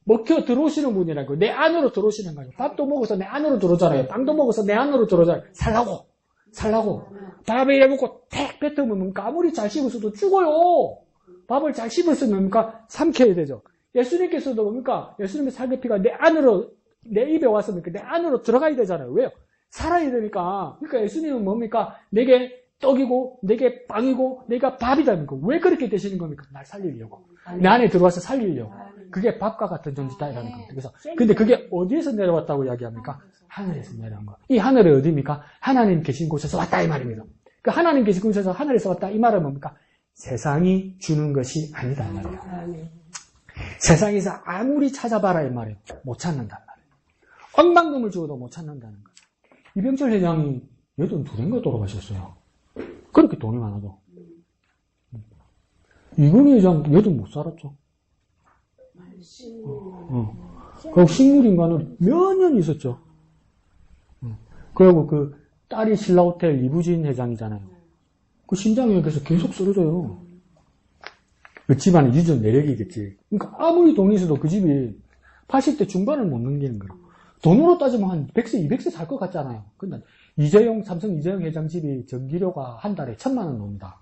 먹혀 들어오시는 분이라는 거예요. 내 안으로 들어오시는 거예요. 밥도 먹어서 내 안으로 들어오잖아요. 빵도 먹어서 내 안으로 들어오잖아요. 살라고. 밥에 이래 먹고 택 뱉으면 뭡니까? 아무리 잘 씹었어도 죽어요. 밥을 잘 씹었으면 뭡니까? 삼켜야 되죠. 예수님께서도 뭡니까? 예수님의 살의 피가 내 안으로, 내 입에 왔으니까 내 안으로 들어가야 되잖아요. 왜요? 살아야 되니까. 그러니까 예수님은 뭡니까? 내게 떡이고, 내게 빵이고, 내가 밥이다니까. 왜 그렇게 되시는 겁니까? 날 살리려고. 내 안에 들어와서 살리려고. 그게 밥과 같은 존재다라는 겁니다. 그래서, 근데 그게 어디에서 내려왔다고 이야기합니까? 하늘에서 내려온 거. 이 하늘이 어디입니까? 하나님 계신 곳에서 왔다, 이 말입니다. 그 하나님 계신 곳에서 하늘에서 왔다, 이 말은 뭡니까? 세상이 주는 것이 아니다, 이 말이에요. 세상에서 아무리 찾아봐라, 이 말이에요. 못 찾는단 말이에요. 억만금을 주어도 못 찾는다는 거예요. 이병철 회장이 82인가 돌아가셨어요. 그렇게 돈이 많아도. 이근희 회장 얘도 못 살았죠. 그리고 식물인간을 몇 년 있었죠. 그리고 그 딸이 신라호텔 이부진 회장이잖아요. 그 심장이 여기서 계속 쓰러져요. 그 집안의 유전 내력이겠지. 그러니까 아무리 돈이 있어도 그 집이 80대 중반을 못 넘기는 거라. 돈으로 따지면 한 100세, 200세 살 것 같잖아요. 근데 삼성 이재용 회장 집이 전기료가 한 달에 1,000만 원 나옵니다.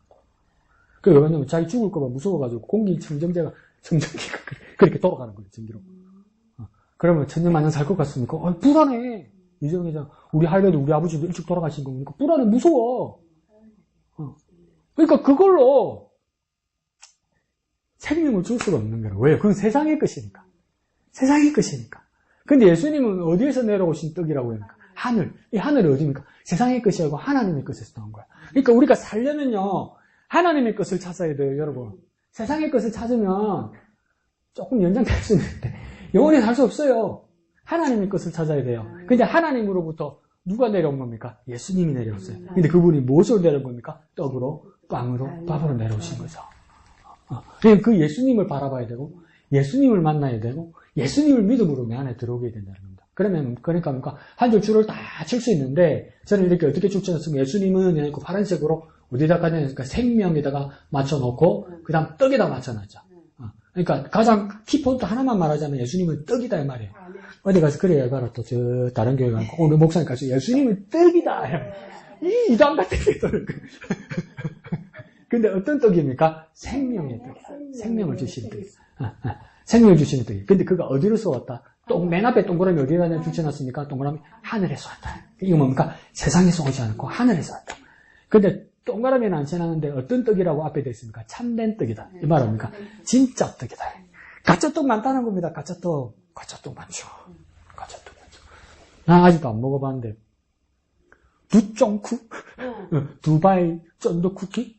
왜냐면 자기 죽을까봐 무서워가지고 공기청정기가 그렇게 돌아가는 거예요, 전기로. 그러면 천년만년 살 것 같습니까? 불안해. 이재용 회장, 우리 할머니, 우리 아버지도 일찍 돌아가신 거니까 불안해, 무서워. 그러니까 그걸로 생명을 줄 수가 없는 거예요. 왜요? 그건 세상의 것이니까. 세상의 것이니까. 근데 예수님은 어디에서 내려오신 떡이라고 합니까? 하늘. 이 하늘이 어디입니까? 세상의 것이 아니고 하나님의 것에서 나온 거야. 그러니까 우리가 살려면요, 하나님의 것을 찾아야 돼요, 여러분. 세상의 것을 찾으면 조금 연장될 수 있는데 영원히 살 수 없어요. 하나님의 것을 찾아야 돼요. 근데 하나님으로부터 누가 내려온 겁니까? 예수님이 내려왔어요. 근데 그분이 무엇으로 내려온 겁니까? 떡으로, 빵으로, 밥으로 내려오신 거죠. 그러니까 그 예수님을 바라봐야 되고, 예수님을 만나야 되고, 예수님을 믿음으로 내 안에 들어오게 된다는 겁니다. 그러니까 한 줄 줄을 다 칠 수 있는데, 저는 이렇게 어떻게 줄 쳤으면 예수님은 이렇게 파란색으로 어디다가 그러니까 생명에다가 맞춰놓고, 그 다음 떡에다 맞춰놨죠. 그러니까 가장 키포인트 하나만 말하자면 예수님은 떡이다, 이 말이에요. 어디 가서 그래, 얘가라 또 저 다른 교회 가고, 오늘 목사님 가서 예수님은 떡이다. 이 이단 같은 게 떠는 거예요. 근데 어떤 떡입니까? 생명의 떡이다. 생명을 주시는 떡이다. 생명을 주시는 떡이. 근데 그가 어디로서 왔다? 맨 앞에 동그라미 어디다 붙여놨습니까? 동그라미 하늘에서 왔다. 이거 뭡니까? 세상에서 오지 않고 하늘에서 왔다. 근데 동그라미는 안 쳐놨는데 어떤 떡이라고 앞에 되어 있습니까? 참된 떡이다. 이 말 뭡니까? 진짜 떡이다. 가짜떡 많다는 겁니다. 가짜떡. 가짜떡 많죠. 가짜떡 많죠. 나 아직도 안 먹어봤는데 두쫑쿠? 두바이 쫀득 쿠키?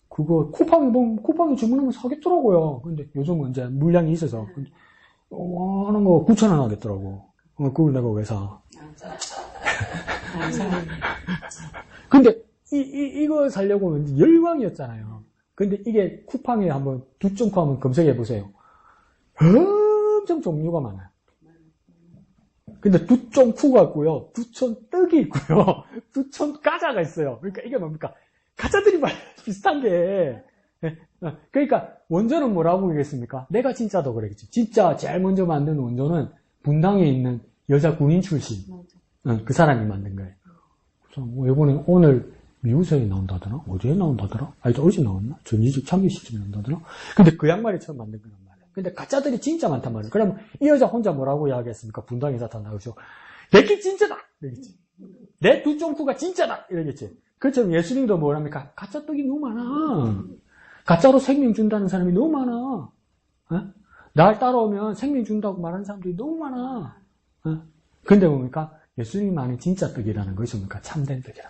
그거 쿠팡이 주문하면 사겠더라고요. 근데 요즘은 이제 물량이 있어서 하는 거 9,000원 하겠더라고. 그걸 내가 왜 사? 근데 이거 살려고 하면 열광이었잖아요. 근데 이게 쿠팡에 한번 두쫑쿠 한번 검색해 보세요. 엄청 종류가 많아요. 근데 두쫑쿠가 있고요. 두촌떡이 있고요. 두촌과자가 있어요. 그러니까 이게 뭡니까? 가짜들이 비슷한 게. 그러니까 원조는 뭐라고 하겠습니까? 내가 진짜도 그러겠지. 진짜 제일 먼저 만든 원조는 분당에 있는 여자 군인 출신. 그 사람이 만든 거예요. 그래서 이번에 오늘 미우새에 나온다더라? 어디에 나온다더라? 어제 나왔나? 전지적 참여 시점에 나온다더라? 근데 그 양말이 처음 만든 거란 말이에요. 근데 가짜들이 진짜 많단 말이에요. 그러면 이 여자 혼자 뭐라고 이야기했습니까? 분당에 나타나고 내게 진짜다! 이러겠지. 내 두쫑쿠가 진짜다! 이러겠지. 그처럼 예수님도 뭐랍니까? 가짜떡이 너무 많아. 가짜로 생명 준다는 사람이 너무 많아. 날 따라오면 생명 준다고 말하는 사람들이 너무 많아. 근데 뭡니까? 예수님만의 진짜 떡이라는 것이 뭡니까? 참된 떡이라.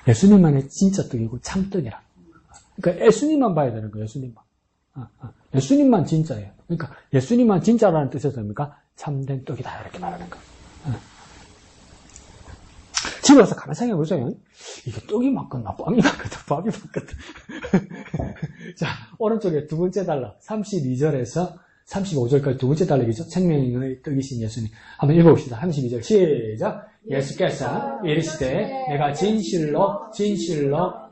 예수님만의 진짜 떡이고 참떡이라. 그러니까 예수님만 봐야 되는 거예요. 예수님만. 예수님만 진짜예요. 그러니까 예수님만 진짜라는 뜻에서 뭡니까? 참된 떡이다. 이렇게 말하는 거예요. 집에 와서 가만히 생각해 보세요. 이게 떡이 맞겠나? 빵이 맞겠다? 밥이 맞겠다? 자, 오른쪽에 두 번째 단락 32절에서 35절까지 두 번째 단락이죠. 생명의 떡이신 예수님. 한번 읽어봅시다. 32절 시작. 예수께서 이르시되 내가 진실로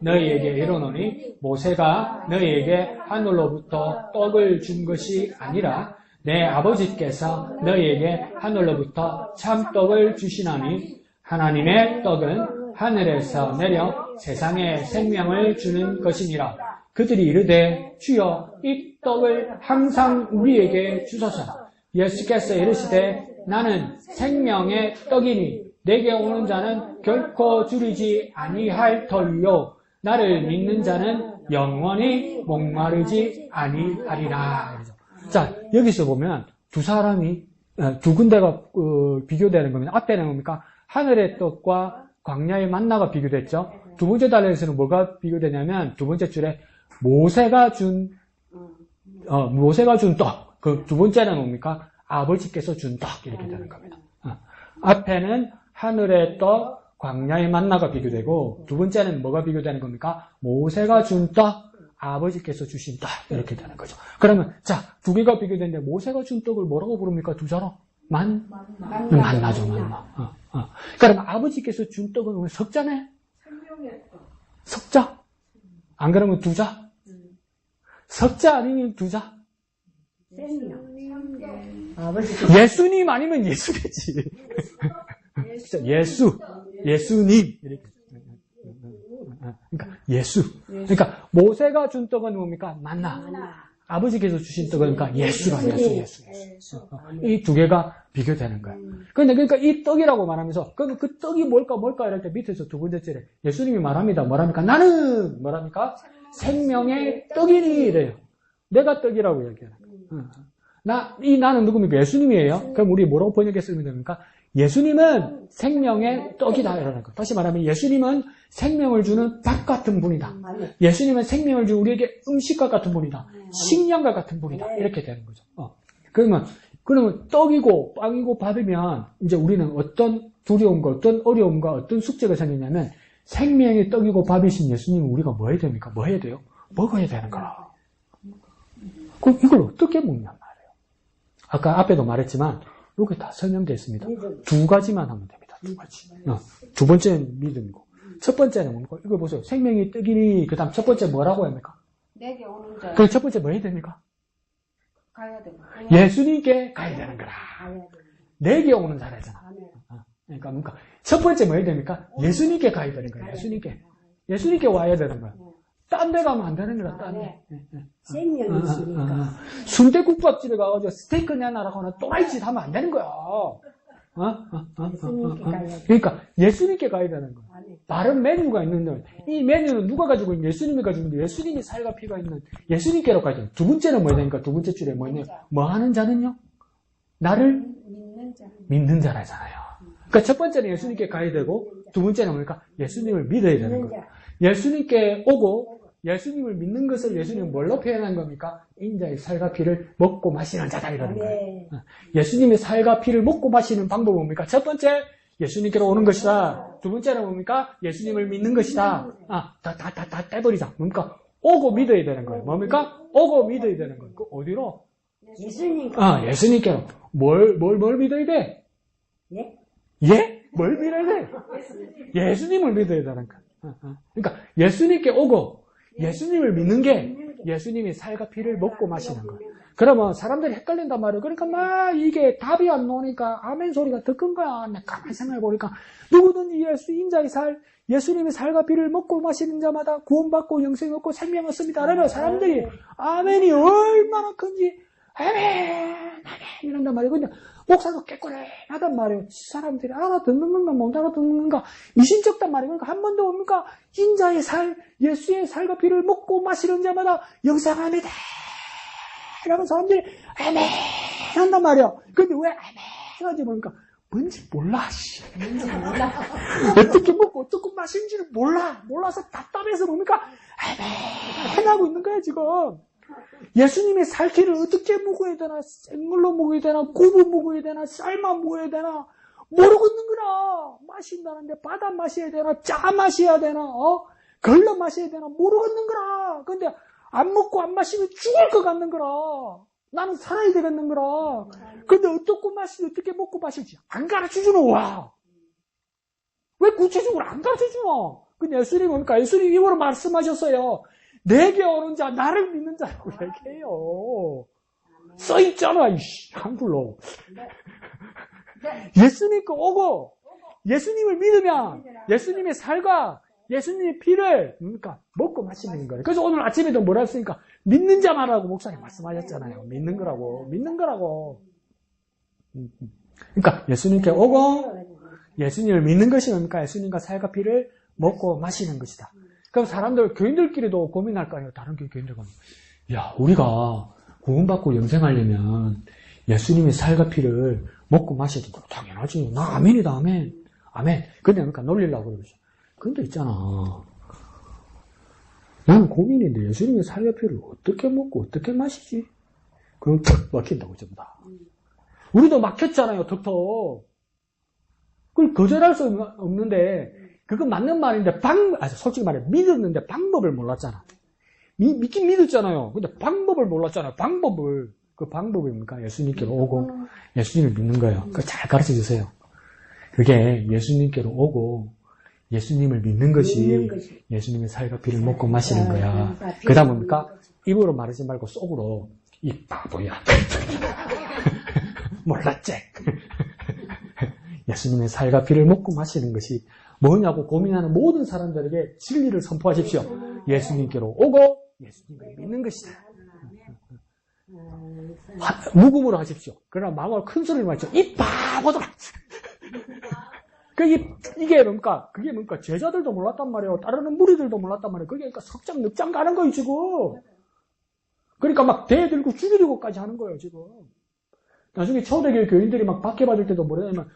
너희에게 이르노니 모세가 너희에게 하늘로부터 떡을 준 것이 아니라 내 아버지께서 너희에게 하늘로부터 참떡을 주시나니 하나님의 떡은 하늘에서 내려 세상에 생명을 주는 것이니라. 그들이 이르되 주여 이 떡을 항상 우리에게 주소서. 예수께서 이르시되 나는 생명의 떡이니 내게 오는 자는 결코 줄이지 아니할 터이요 나를 믿는 자는 영원히 목마르지 아니하리라. 자, 여기서 보면 두 사람이 두 군데가 비교되는 겁니다. 앞에는 뭡니까? 하늘의 떡과 광야의 만나가 비교됐죠. 두 번째 단락에서는 뭐가 비교되냐면 두 번째 줄에 모세가 준 떡. 그 두 번째는 뭡니까? 아버지께서 준 떡. 이렇게 되는 겁니다. 앞에는 하늘의 떡, 광야의 만나가 비교되고 두 번째는 뭐가 비교되는 겁니까? 모세가 준 떡, 아버지께서 주신 떡. 이렇게 되는 거죠. 그러면 자, 두 개가 비교되는데 모세가 준 떡을 뭐라고 부릅니까? 두 사람? 만나죠, 만나. 그럼 아버지께서 준 떡은 석자네? 석자? 안 그러면 두자? 석자 아니면 두자? 예수님 아니면 예수겠지. 예수님. 이렇게. 그러니까 예수. 그러니까 모세가 준 떡은 뭡니까? 만나. 아버지께서 주신 떡은 그러니까 예수라. 예수. 이 두 개가 비교되는 거야. 그러니까 이 떡이라고 말하면서 그럼 그 떡이 뭘까 이럴 때 밑에서 두 번째 절에 예수님이 말합니다. 뭐랍니까? 나는 뭐랍니까? 생명의 떡이니 이래요. 내가 떡이라고 얘기하는 거야. 나는 누굽니까? 예수님이에요. 그럼 우리 뭐라고 번역했으면 됩니까? 예수님은 생명의 떡이다 이러는 거. 다시 말하면 예수님은 생명을 주는 밥 같은 분이다. 예수님은 생명을 주는 우리에게 음식과 같은 분이다. 식량과 같은 분이다. 이렇게 되는 거죠. 그러면 떡이고 빵이고 밥이면 이제 우리는 어떤 두려움과 어떤 어려움과 어떤 숙제가 생기냐면 생명의 떡이고 밥이신 예수님은 우리가 뭐 해야 됩니까? 뭐 해야 돼요? 먹어야 되는 거라. 그럼 이걸 어떻게 먹냔 말이에요. 아까 앞에도 말했지만 이렇게 다 설명되어 있습니다. 두 가지만 하면 됩니다. 두 가지. 두 번째는 믿음이고 첫 번째는 뭡니까? 이거 보세요. 생명의 떡이니 그 다음 첫 번째 뭐라고 합니까? 내게 오는 자. 그 첫 번째 뭐 해야 됩니까? 가야 돼. 예수님께 가야 되는 거라. 내게 오는 자라잖아. 그러니까 첫 번째 뭐 해야 됩니까? 예수님께 가야 되는 거야. 예수님께 와야 되는 거야. 딴 데 가면 안 되는 거야, 딴 데. 생명이시니까. 순대국밥집에 가가지고 스테이크 내놔라고 하는 또라이짓 하면 안 되는 거야. 예수님께 가야 돼. 그러니까 예수님께 가야 되는 거야. 아멘. 다른 메뉴가 있는데 이 메뉴는 누가 가지고 있는 예수님이 가지고 있는 예수님이 살과 피가 있는 예수님께로 가야 돼. 두 번째는 뭐야 되니까 두 번째 줄에 뭐냐? 뭐 하는 자는요? 나를 믿는 자라잖아요. 그러니까 첫 번째는 예수님께 가야 되고 두 번째는 뭡니까? 예수님을 믿어야 되는 거예요. 예수님께 오고 예수님을 믿는 것을 예수님은 뭘로 표현한 겁니까? 인자의 살과 피를 먹고 마시는 자다 이러는 거예요. 예수님의 살과 피를 먹고 마시는 방법은 뭡니까? 첫 번째, 예수님께로 오는 것이다. 두 번째는 뭡니까? 예수님을 믿는 것이다. 다 떼버리자. 뭡니까? 오고 믿어야 되는 거예요. 뭡니까? 오고 믿어야 되는 거예요. 그 어디로? 예수님께로. 뭘 믿어야 돼? 예? 예? 뭘 믿어야 돼? 예수님을 믿어야 되는 거예요. 그러니까 예수님께 오고 예수님을 믿는 게 예수님이 살과 피를 먹고 마시는 거예요. 그러면 사람들이 헷갈린단 말이에요. 그러니까 막 이게 답이 안 나오니까 아멘 소리가 더 큰 거야. 내가 가만히 생각해보니까 누구든지 인자의 살, 예수님의 살과 피를 먹고 마시는 자마다 구원받고 영생 얻고 생명 얻습니다. 그러면 사람들이 아멘이 얼마나 큰지 아멘 이런단 말이에요. 근데 목사도 깨끗하단 말이에요. 사람들이 알아듣는 건가 못 알아듣는 건가 미신쩍단 말이에요. 그러니까 한 번 더 뭡니까? 인자의 살, 예수의 살과 피를 먹고 마시는 자마다 영생합니다. 이러면 사람들이 아멘 한단 말이에요. 근데 왜 아멘 하지 모르니까 뭔지 몰라. 어떻게 먹고 어떻게 마시는지를 몰라서 답답해서 뭡니까? 아멘 하고 있는 거야 지금. 예수님의 살기를 어떻게 먹어야 되나, 생물로 먹어야 되나, 굽어 먹어야 되나, 삶아 먹어야 되나, 모르겠는 거라. 마신다는데 받아 마셔야 되나, 짜 마셔야 되나, 걸러 마셔야 되나, 모르겠는 거라. 근데 안 먹고 안 마시면 죽을 것 같는 거라. 나는 살아야 되겠는 거라. 근데 어떻게 먹고 마실지 안 가르쳐 주노, 와. 왜 구체적으로 안 가르쳐 주노? 근데 예수님이 뭡니까? 예수님이 이거로 말씀하셨어요. 내게 오는 자, 나를 믿는 자라고 얘기해요. 써있잖아, 한글로. 예수님께 오고, 예수님을 믿으면, 예수님의 살과 예수님의 피를, 그러니까, 먹고 마시는 거예요. 그래서 오늘 아침에도 뭐라 했으니까, 믿는 자만하고 목사님 말씀하셨잖아요. 믿는 거라고. 그러니까, 예수님께 오고, 예수님을 믿는 것이 뭡니까? 예수님과 살과 피를 먹고 마시는 것이다. 그럼 사람들, 교인들끼리도 고민할 거 아니에요. 다른 교인들과. 야, 우리가 구원받고 영생하려면 예수님의 살과 피를 먹고 마셔야 된다. 당연하지. 나 아멘이다, 아멘. 근데 그러니까 놀리려고 그러죠. 근데 있잖아. 나는 고민인데 예수님의 살과 피를 어떻게 먹고 어떻게 마시지? 그럼 턱 막힌다고 전부 다. 우리도 막혔잖아요, 턱. 그걸 거절할 수 없는데 그건 맞는 말인데 솔직히 말해 믿었는데 방법을 몰랐잖아. 믿긴 믿었잖아요. 근데 방법을 몰랐잖아요. 그 방법이 뭡니까? 예수님께로 오고 예수님을 믿는 거예요. 그거 잘 가르쳐 주세요. 그게 예수님께로 오고 예수님을 믿는 것이 예수님의 살과 피를 먹고 마시는 거야. 그 다음 뭡니까? 입으로 말하지 말고 속으로 이 바보야. 몰랐지? 예수님의 살과 피를 먹고 마시는 것이 뭐냐고 고민하는 모든 사람들에게 진리를 선포하십시오. 예수님께로 오고 예수님을 믿는 것이다. 무금으로 하십시오. 그러나 마음으로 큰 소리를 마시죠. 이 바보들아! 이게 뭡니까? 그게 뭡니까? 제자들도 몰랐단 말이에요. 따르는 무리들도 몰랐단 말이에요. 그게 그러니까 석장 늑장 가는 거예요, 지금. 그러니까 막 대 들고 죽이려고까지 하는 거예요, 지금. 나중에 초대교회 교인들이 막 박해받을 때도 뭐냐면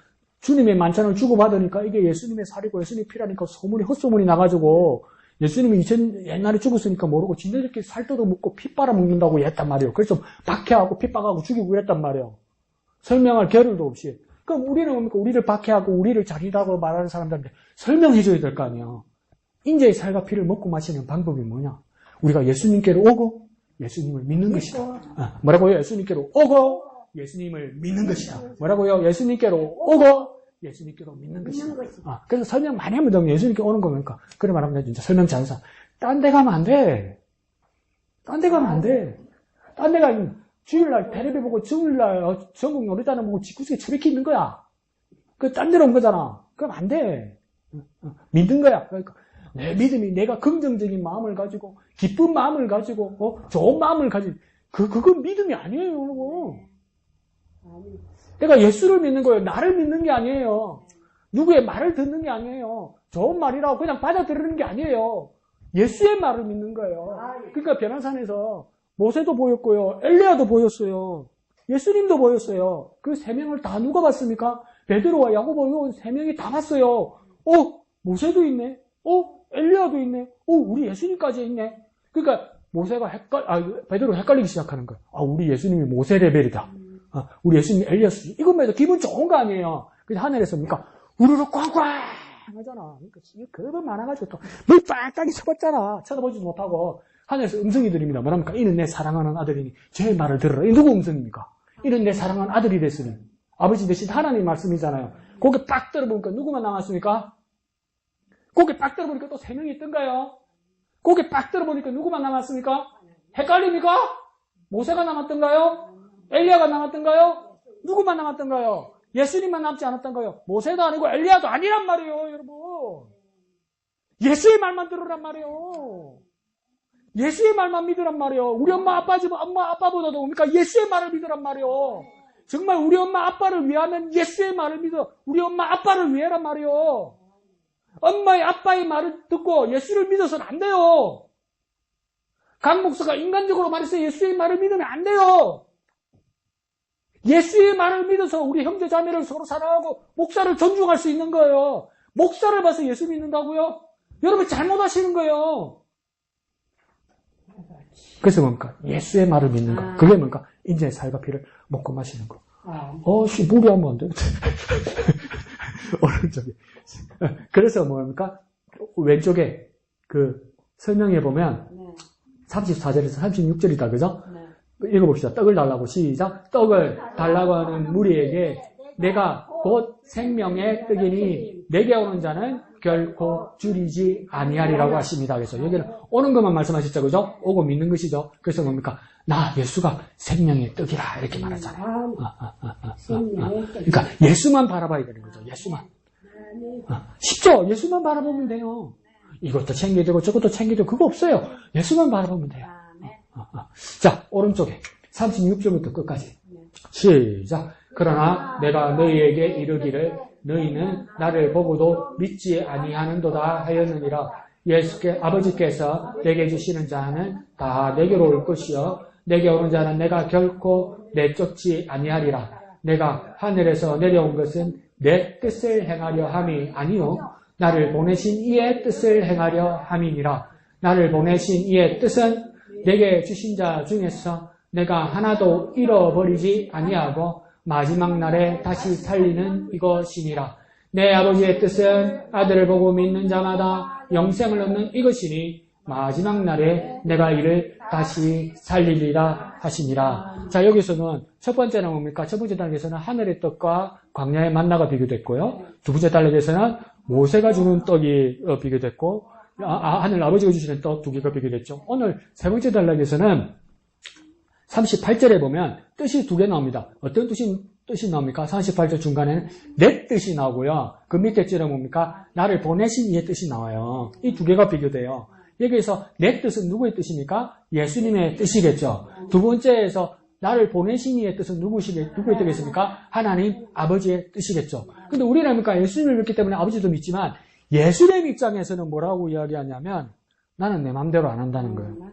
주님의 만찬을 주고받으니까 이게 예수님의 살이고 예수님의 피라니까 헛소문이 나가지고 예수님이 옛날에 죽었으니까 모르고 지네들끼리 살도도 먹고 피 빨아먹는다고 했단 말이에요. 그래서 박해하고 핍박하고 죽이고 그랬단 말이에요. 설명할 겨를도 없이. 그럼 우리는 뭡니까? 우리를 박해하고 우리를 자기라고 말하는 사람들한테 설명해줘야 될 거 아니에요. 인자의 살과 피를 먹고 마시는 방법이 뭐냐? 우리가 예수님께로 오고 예수님을 믿는 것이다. 뭐라고요? 예수님께로 오고 예수님을 믿는 것이다. 뭐라고요? 예수님께로 오고 예수님께로 믿는 것이다. 그래서 설명 많이 하면 되면 예수님께 오는 거니까. 그래 말하면 진짜 설명 잘해서 딴 데 가면 안 돼. 딴 데 가면 주일날 텔레비 보고 주일날 전국 놀이단을 보고 집구석에 처박혀 있는 거야. 그 딴 데로 온 거잖아. 그럼 안 돼. 믿는 거야. 그러니까 내 믿음이 내가 긍정적인 마음을 가지고, 기쁜 마음을 가지고, 좋은 마음을 가지고, 그건 믿음이 아니에요, 여러분. 내가 예수를 믿는 거예요. 나를 믿는 게 아니에요. 누구의 말을 듣는 게 아니에요. 좋은 말이라고 그냥 받아들이는 게 아니에요. 예수의 말을 믿는 거예요. 그러니까 변화산에서 모세도 보였고요. 엘리야도 보였어요. 예수님도 보였어요. 그 세 명을 다 누가 봤습니까? 베드로와 야고보 세 명이 다 봤어요. 모세도 있네. 엘리야도 있네. 우리 예수님까지 있네. 그러니까 모세가 베드로가 헷갈리기 시작하는 거예요. 우리 예수님이 모세 레벨이다. 우리 예수님이 엘리야스. 이것만 해도 기분 좋은 거 아니에요. 그래서 하늘에서 뭡니까? 우르르 꽝꽝 하잖아. 그러니까 그런 많아가지고 또 물 빡빡이 쳐봤잖아. 쳐다보지도 못하고 하늘에서 음성이 들립니다. 뭐랍니까? 이는 내 사랑하는 아들이니 제 말을 들으라. 이 누구 음성입니까? 이는 내 사랑하는 아들이 됐으니. 아버지 대신 하나님 말씀이잖아요. 고개 빡 들어보니까 누구만 남았습니까? 고개 빡 들어보니까 또 세 명이 있던가요? 고개 빡 들어보니까 누구만 남았습니까? 헷갈립니까? 모세가 남았던가요? 엘리야가 남았던가요? 누구만 남았던가요? 예수님만 남지 않았던가요? 모세도 아니고 엘리야도 아니란 말이에요, 여러분. 예수의 말만 들으란 말이에요. 예수의 말만 믿으란 말이에요. 우리 엄마 아빠보다도 뭡니까? 예수의 말을 믿으란 말이에요. 정말 우리 엄마 아빠를 위하면 예수의 말을 믿어. 우리 엄마 아빠를 위해란 말이에요. 엄마의 아빠의 말을 듣고 예수를 믿어서는 안 돼요. 강 목사가 인간적으로 말해서 예수의 말을 믿으면 안 돼요. 예수의 말을 믿어서 우리 형제 자매를 서로 사랑하고 목사를 존중할 수 있는 거예요. 목사를 봐서 예수 믿는다고요? 여러분 잘못하시는 거예요. 그래서 뭡니까? 예수의 말을 믿는 거. 그게 뭡니까? 인자의 살과 피를 먹고 마시는 거. 무리하면 안 돼. 오른쪽에. 그래서 뭡니까? 왼쪽에 설명해 보면 34절에서 36절이다. 그죠? 읽어봅시다. 떡을 달라고 시작. 떡을 달라고 하는 무리에게 내가 곧 생명의 떡이니 내게 오는 자는 결코 줄이지 아니하리라고 하십니다. 그래서 여기는 오는 것만 말씀하셨죠. 그죠? 오고 믿는 것이죠. 그래서 뭡니까? 나 예수가 생명의 떡이라 이렇게 말하잖아요. 그러니까 예수만 바라봐야 되는 거죠. 예수만. 쉽죠? 예수만 바라보면 돼요. 이것도 챙겨야 되고 저것도 챙겨야 되고 그거 없어요. 예수만 바라보면 돼요. 자, 오른쪽에 36절부터 끝까지 시작. 그러나 내가 너희에게 이르기를 너희는 나를 보고도 믿지 아니하는도다 하였느니라. 아버지께서 내게 주시는 자는 다 내게로 올 것이요 내게 오는 자는 내가 결코 내쫓지 아니하리라. 내가 하늘에서 내려온 것은 내 뜻을 행하려 함이 아니요 나를 보내신 이의 뜻을 행하려 함이니라. 나를 보내신 이의 뜻은 내게 주신 자 중에서 내가 하나도 잃어버리지 아니하고 마지막 날에 다시 살리는 이것이니라. 내 아버지의 뜻은 아들을 보고 믿는 자마다 영생을 얻는 이것이니 마지막 날에 내가 이를 다시 살리리라 하시니라. 자, 여기서는 첫 번째는 뭡니까? 첫 번째 단락에서는 하늘의 떡과 광야의 만나가 비교됐고요. 두 번째 단락에서는 모세가 주는 떡이 비교됐고 하늘 아버지가 주시는 떡 두 개가 비교됐죠. 오늘 세 번째 단락에서는 38절에 보면 뜻이 두 개 나옵니다. 어떤 뜻이 나옵니까? 38절 중간에는 내 뜻이 나오고요. 그 밑에 줄에 뭡니까? 나를 보내신 이의 뜻이 나와요. 이 두 개가 비교돼요. 여기에서 내 뜻은 누구의 뜻입니까? 예수님의 뜻이겠죠. 두 번째에서 나를 보내신 이의 뜻은 누구의 뜻이겠습니까? 하나님 아버지의 뜻이겠죠. 근데 우리는 뭡니까? 예수님을 믿기 때문에 아버지도 믿지만 예수님 입장에서는 뭐라고 이야기하냐면 나는 내 마음대로 안 한다는 거예요.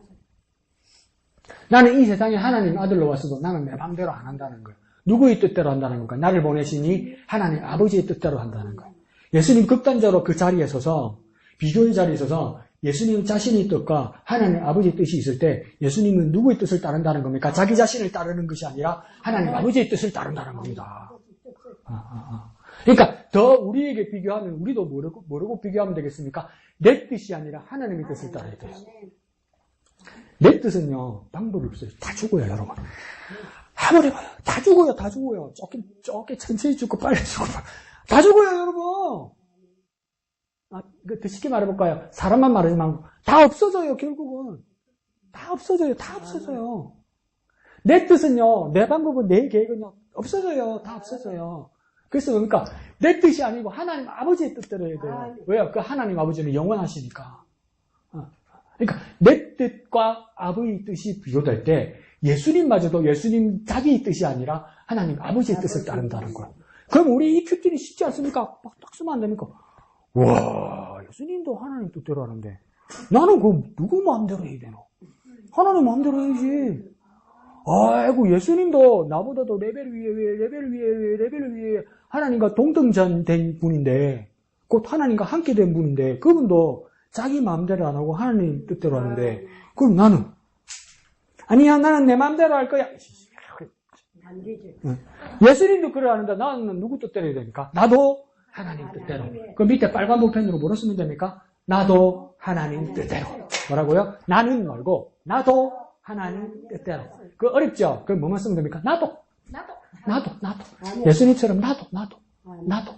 나는 이 세상에 하나님 아들로 왔어도 나는 내 마음대로 안 한다는 거예요. 누구의 뜻대로 한다는 건가? 나를 보내시니 하나님 아버지의 뜻대로 한다는 거예요. 예수님 극단적으로 그 자리에 서서 비교의 자리에 서서 예수님 자신의 뜻과 하나님 아버지의 뜻이 있을 때 예수님은 누구의 뜻을 따른다는 겁니까? 자기 자신을 따르는 것이 아니라 하나님 아버지의 뜻을 따른다는 겁니다. 그러니까 더 우리에게 비교하면 우리도 뭐라고 비교하면 되겠습니까? 내 뜻이 아니라 하나님의 뜻을 따라야 돼요. 내 뜻은요 방법이 없어요. 다 죽어요, 여러분. 해버려봐요. 다 죽어요. 좁게 천천히 죽고 빨리 죽고 다 죽어요, 여러분. 더 쉽게 말해볼까요? 사람만 말하지 말고 다 없어져요. 결국은 다 없어져요. 내 뜻은요, 내 방법은, 내 계획은요 없어져요. 다 없어져요. 그래서 그러니까 내 뜻이 아니고 하나님 아버지의 뜻대로 해야 돼요. 왜요? 그 하나님 아버지는 영원하시니까. 그러니까 내 뜻과 아버지의 뜻이 비교될 때 예수님마저도 예수님 자기의 뜻이 아니라 하나님 아버지의 뜻을 따른다는 거예요. 그럼 우리 이 큐티는 쉽지 않습니까? 막 딱 쓰면 안 됩니까? 와, 예수님도 하나님 뜻대로 하는데 나는 그 누구 마음대로 해야 되노? 하나님 마음대로 해야지. 아이고, 예수님도 나보다도 레벨 위에 하나님과 동등된 분인데, 곧 하나님과 함께 된 분인데, 그분도 자기 마음대로 안 하고 하나님 뜻대로 하는데, 그럼 나는, 아니야, 나는 내 마음대로 할 거야. 안 되죠. 예수님도 그래 하는데, 나는 누구 뜻대로 해야 됩니까? 나도 하나님 뜻대로. 그 밑에 빨간 볼펜으로 뭐라 쓰면 됩니까? 나도 하나님 뜻대로. 뭐라고요? 나는 말고, 나도 하나님 뜻대로. 그 어렵죠? 그럼 뭐만 쓰면 됩니까? 나도. 예수님처럼 나도.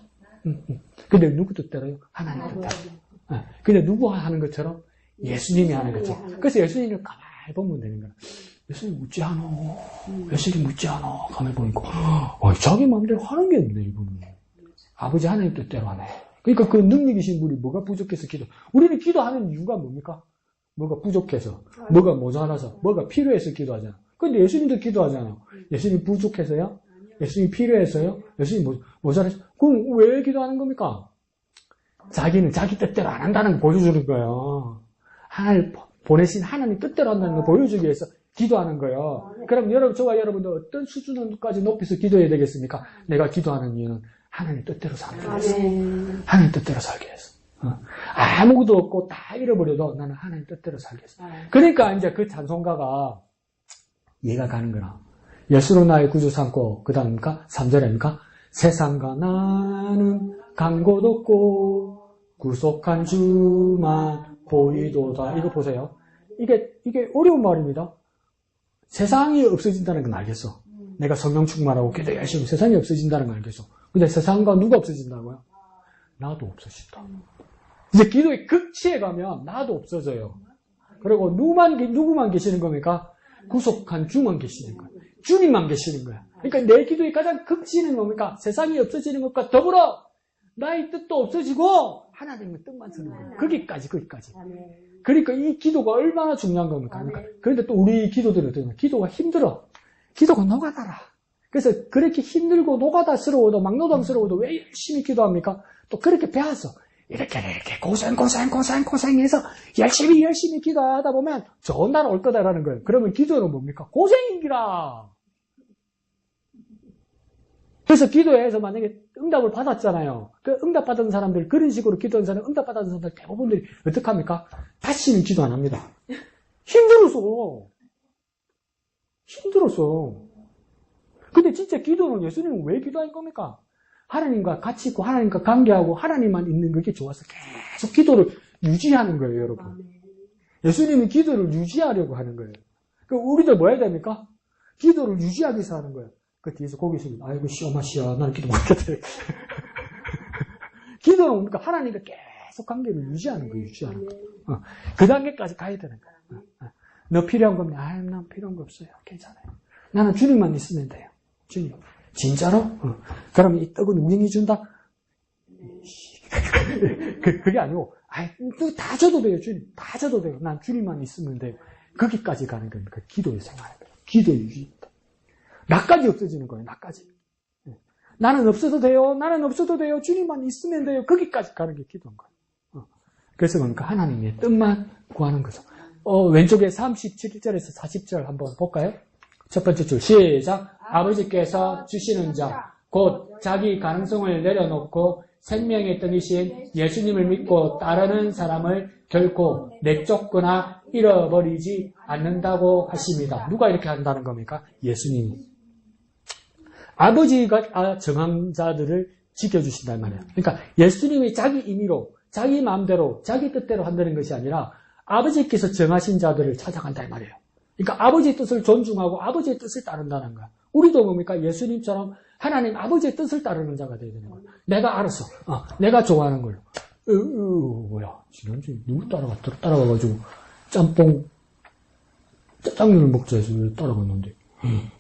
근데 누구 뜻대로요? 하나님 뜻대로. 근데 누구 하는 것처럼? 예수님이 하는 것처럼. 그래서 예수님을 가만히 보면 되는 거야. 예수님 묻지 않아. 예수님 묻지 않아. 가만히 보니까, 자기 마음대로 하는 게 없네, 이분은. 아버지 하나님 뜻대로 하네. 그러니까 그 능력이신 분이 뭐가 부족해서 우리는 기도하는 이유가 뭡니까? 뭐가 부족해서, 뭐가 모자라서, 뭐가 필요해서 기도하잖아. 근데 예수님도 기도하잖아요. 예수님 부족해서요? 예수님 필요해서요? 예수님 모자라서? 그럼 왜 기도하는 겁니까? 자기는 자기 뜻대로 안 한다는 걸 보여주는 거예요. 하나님 보내신 하나님 뜻대로 한다는 걸 보여주기 위해서 기도하는 거예요. 그럼 저와 여러분도 어떤 수준까지 높여서 기도해야 되겠습니까? 내가 기도하는 이유는 하나님 뜻대로 살기 위해서. 하나님 뜻대로 살기 위해서. 아무것도 없고 다 잃어버려도 나는 하나님 뜻대로 살겠어. 그러니까 이제 그 찬송가가 이해가 가는 거라. 예수로 나의 구주 삼고 그 다음입니까? 3절입니까? 세상과 나는 간 곳 없고 구속한 주만 보이도다. 이거 보세요. 이게 어려운 말입니다. 세상이 없어진다는 건 알겠어. 내가 성령 충만하고 기도 열심히 세상이 없어진다는 건 알겠어. 근데 세상과 누가 없어진다고요? 나도 없어진다. 이제 기도의 극치에 가면 나도 없어져요. 그리고 누구만 계시는 겁니까? 구속한 주만 계시는 거예요. 주님만 계시는 거야. 그러니까 내 기도의 가장 극치는 뭡니까? 세상이 없어지는 것과 더불어 나의 뜻도 없어지고 하나님의 뜻만 서는 거예요. 거기까지. 그러니까 이 기도가 얼마나 중요한 겁니까? 그런데 또 우리 기도들은 어떠냐? 기도가 힘들어. 기도가 노가다라. 그래서 그렇게 힘들고 노가다스러워도 막노동스러워도 왜 열심히 기도합니까? 또 그렇게 배워서 이렇게 고생해서 열심히 기도하다 보면 좋은 날 올 거다라는 거예요. 그러면 기도는 뭡니까? 고생이기라. 그래서 기도해서 만약에 응답을 받았잖아요. 그 응답받은 사람들, 그런 식으로 기도한 사람, 응답받은 사람들 대부분들이 어떻게 합니까? 다시는 기도 안 합니다. 힘들어서. 근데 진짜 기도는 예수님은 왜 기도한 겁니까? 하나님과 같이 있고 하나님과 관계하고 하나님만 있는 그게 좋아서 계속 기도를 유지하는 거예요, 여러분. 예수님이 기도를 유지하려고 하는 거예요. 그럼 우리도 뭐 해야 됩니까? 기도를 유지하기 위해서 하는 거예요. 그 뒤에서 거기 있으면 아이고 시어마시야 나는 기도 못하겠다. 기도는 뭡니까? 하나님과 계속 관계를 유지하는 거예요. 그 단계까지 가야 되는 거예요. 너 필요한 거면 난 필요한 거 없어요. 괜찮아요. 나는 주님만 있으면 돼요. 주님. 진짜로? 그럼 이 떡은 우연히 준다? 그게 아니고, 다 줘도 돼요, 주님. 다 줘도 돼요. 난 주님만 있으면 돼요. 거기까지 가는 겁니까? 기도의 생활. 기도의 유지입니다. 나까지 없어지는 거예요, 나까지. 나는 없어도 돼요. 주님만 있으면 돼요. 거기까지 가는 게 기도인 거예요. 그래서 그러니까 하나님의 뜻만 구하는 거죠. 왼쪽에 37절에서 40절 한번 볼까요? 첫 번째 줄, 시작. 아버지께서 주시는 자, 곧 자기 가능성을 내려놓고 생명의 떡이신 예수님을 믿고 따르는 사람을 결코 내쫓거나 잃어버리지 않는다고 하십니다. 누가 이렇게 한다는 겁니까? 예수님이. 아버지가 정한 자들을 지켜주신단 말이에요. 그러니까 예수님이 자기 임의로, 자기 마음대로, 자기 뜻대로 한다는 것이 아니라 아버지께서 정하신 자들을 찾아간단 말이에요. 그러니까 아버지의 뜻을 존중하고 아버지의 뜻을 따른다는 거야. 우리도 뭡니까? 예수님처럼 하나님 아버지의 뜻을 따르는 자가 되야 되는 거야. 내가 알아서, 내가 좋아하는 걸로. 뭐야, 지난주에 누구 따라가가지고 짬뽕, 짜장면을 먹자 해서 따라갔는데,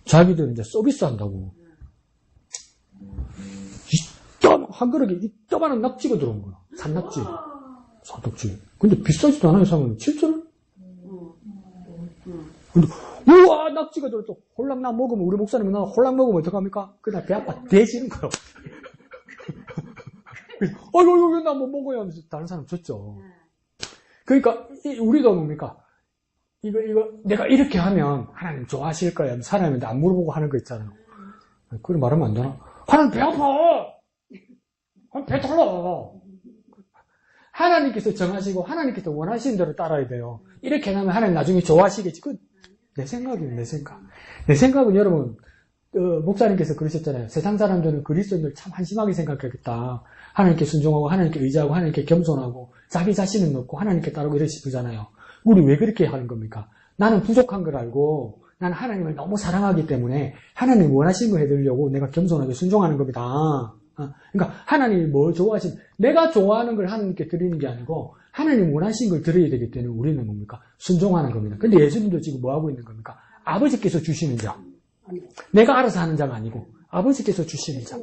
자기들 이제 서비스 한다고. 한 그릇에 이 떠바는 낙지가 들어온 거야. 산낙지. 산낙지. 근데 비싸지도 않아요, 사면 7,000원? 근데, 우와, 낙지가 들어또 홀랑 나 먹으면, 우리 목사님은 나 홀랑 먹으면 어떡합니까? 그날 배 아파 대지는 거예요. 아이고, 나 못 먹어요 하면서 다른 사람 줬죠. 그러니까, 우리도 뭡니까? 이거, 내가 이렇게 하면 하나님 좋아하실 거예요. 사람한테 안 물어보고 하는 거 있잖아요. 그걸 말하면 안 되나? 하나님 배 아파! 배 달라! 하나님께서 정하시고 하나님께서 원하시는 대로 따라야 돼요. 이렇게 하면 하나님 나중에 좋아하시겠지. 그건 내 생각이에요, 내 생각. 내 생각은 여러분, 목사님께서 그러셨잖아요. 세상 사람들은 그리스도인들 참 한심하게 생각하겠다. 하나님께 순종하고 하나님께 의지하고 하나님께 겸손하고 자기 자신은 넣고 하나님께 따르고 이러시잖아요. 우리 왜 그렇게 하는 겁니까? 나는 부족한 걸 알고 나는 하나님을 너무 사랑하기 때문에 하나님 원하시는 거 해드리려고 내가 겸손하게 순종하는 겁니다. 그러니까 하나님이 뭐 좋아하시는, 내가 좋아하는 걸 하나님께 드리는 게 아니고 하나님 원하시는 걸 드려야 되기 때문에 우리는 뭡니까? 순종하는 겁니다. 근데 예수님도 지금 뭐 하고 있는 겁니까? 아버지께서 주시는 자. 내가 알아서 하는 자가 아니고 아버지께서 주시는 자.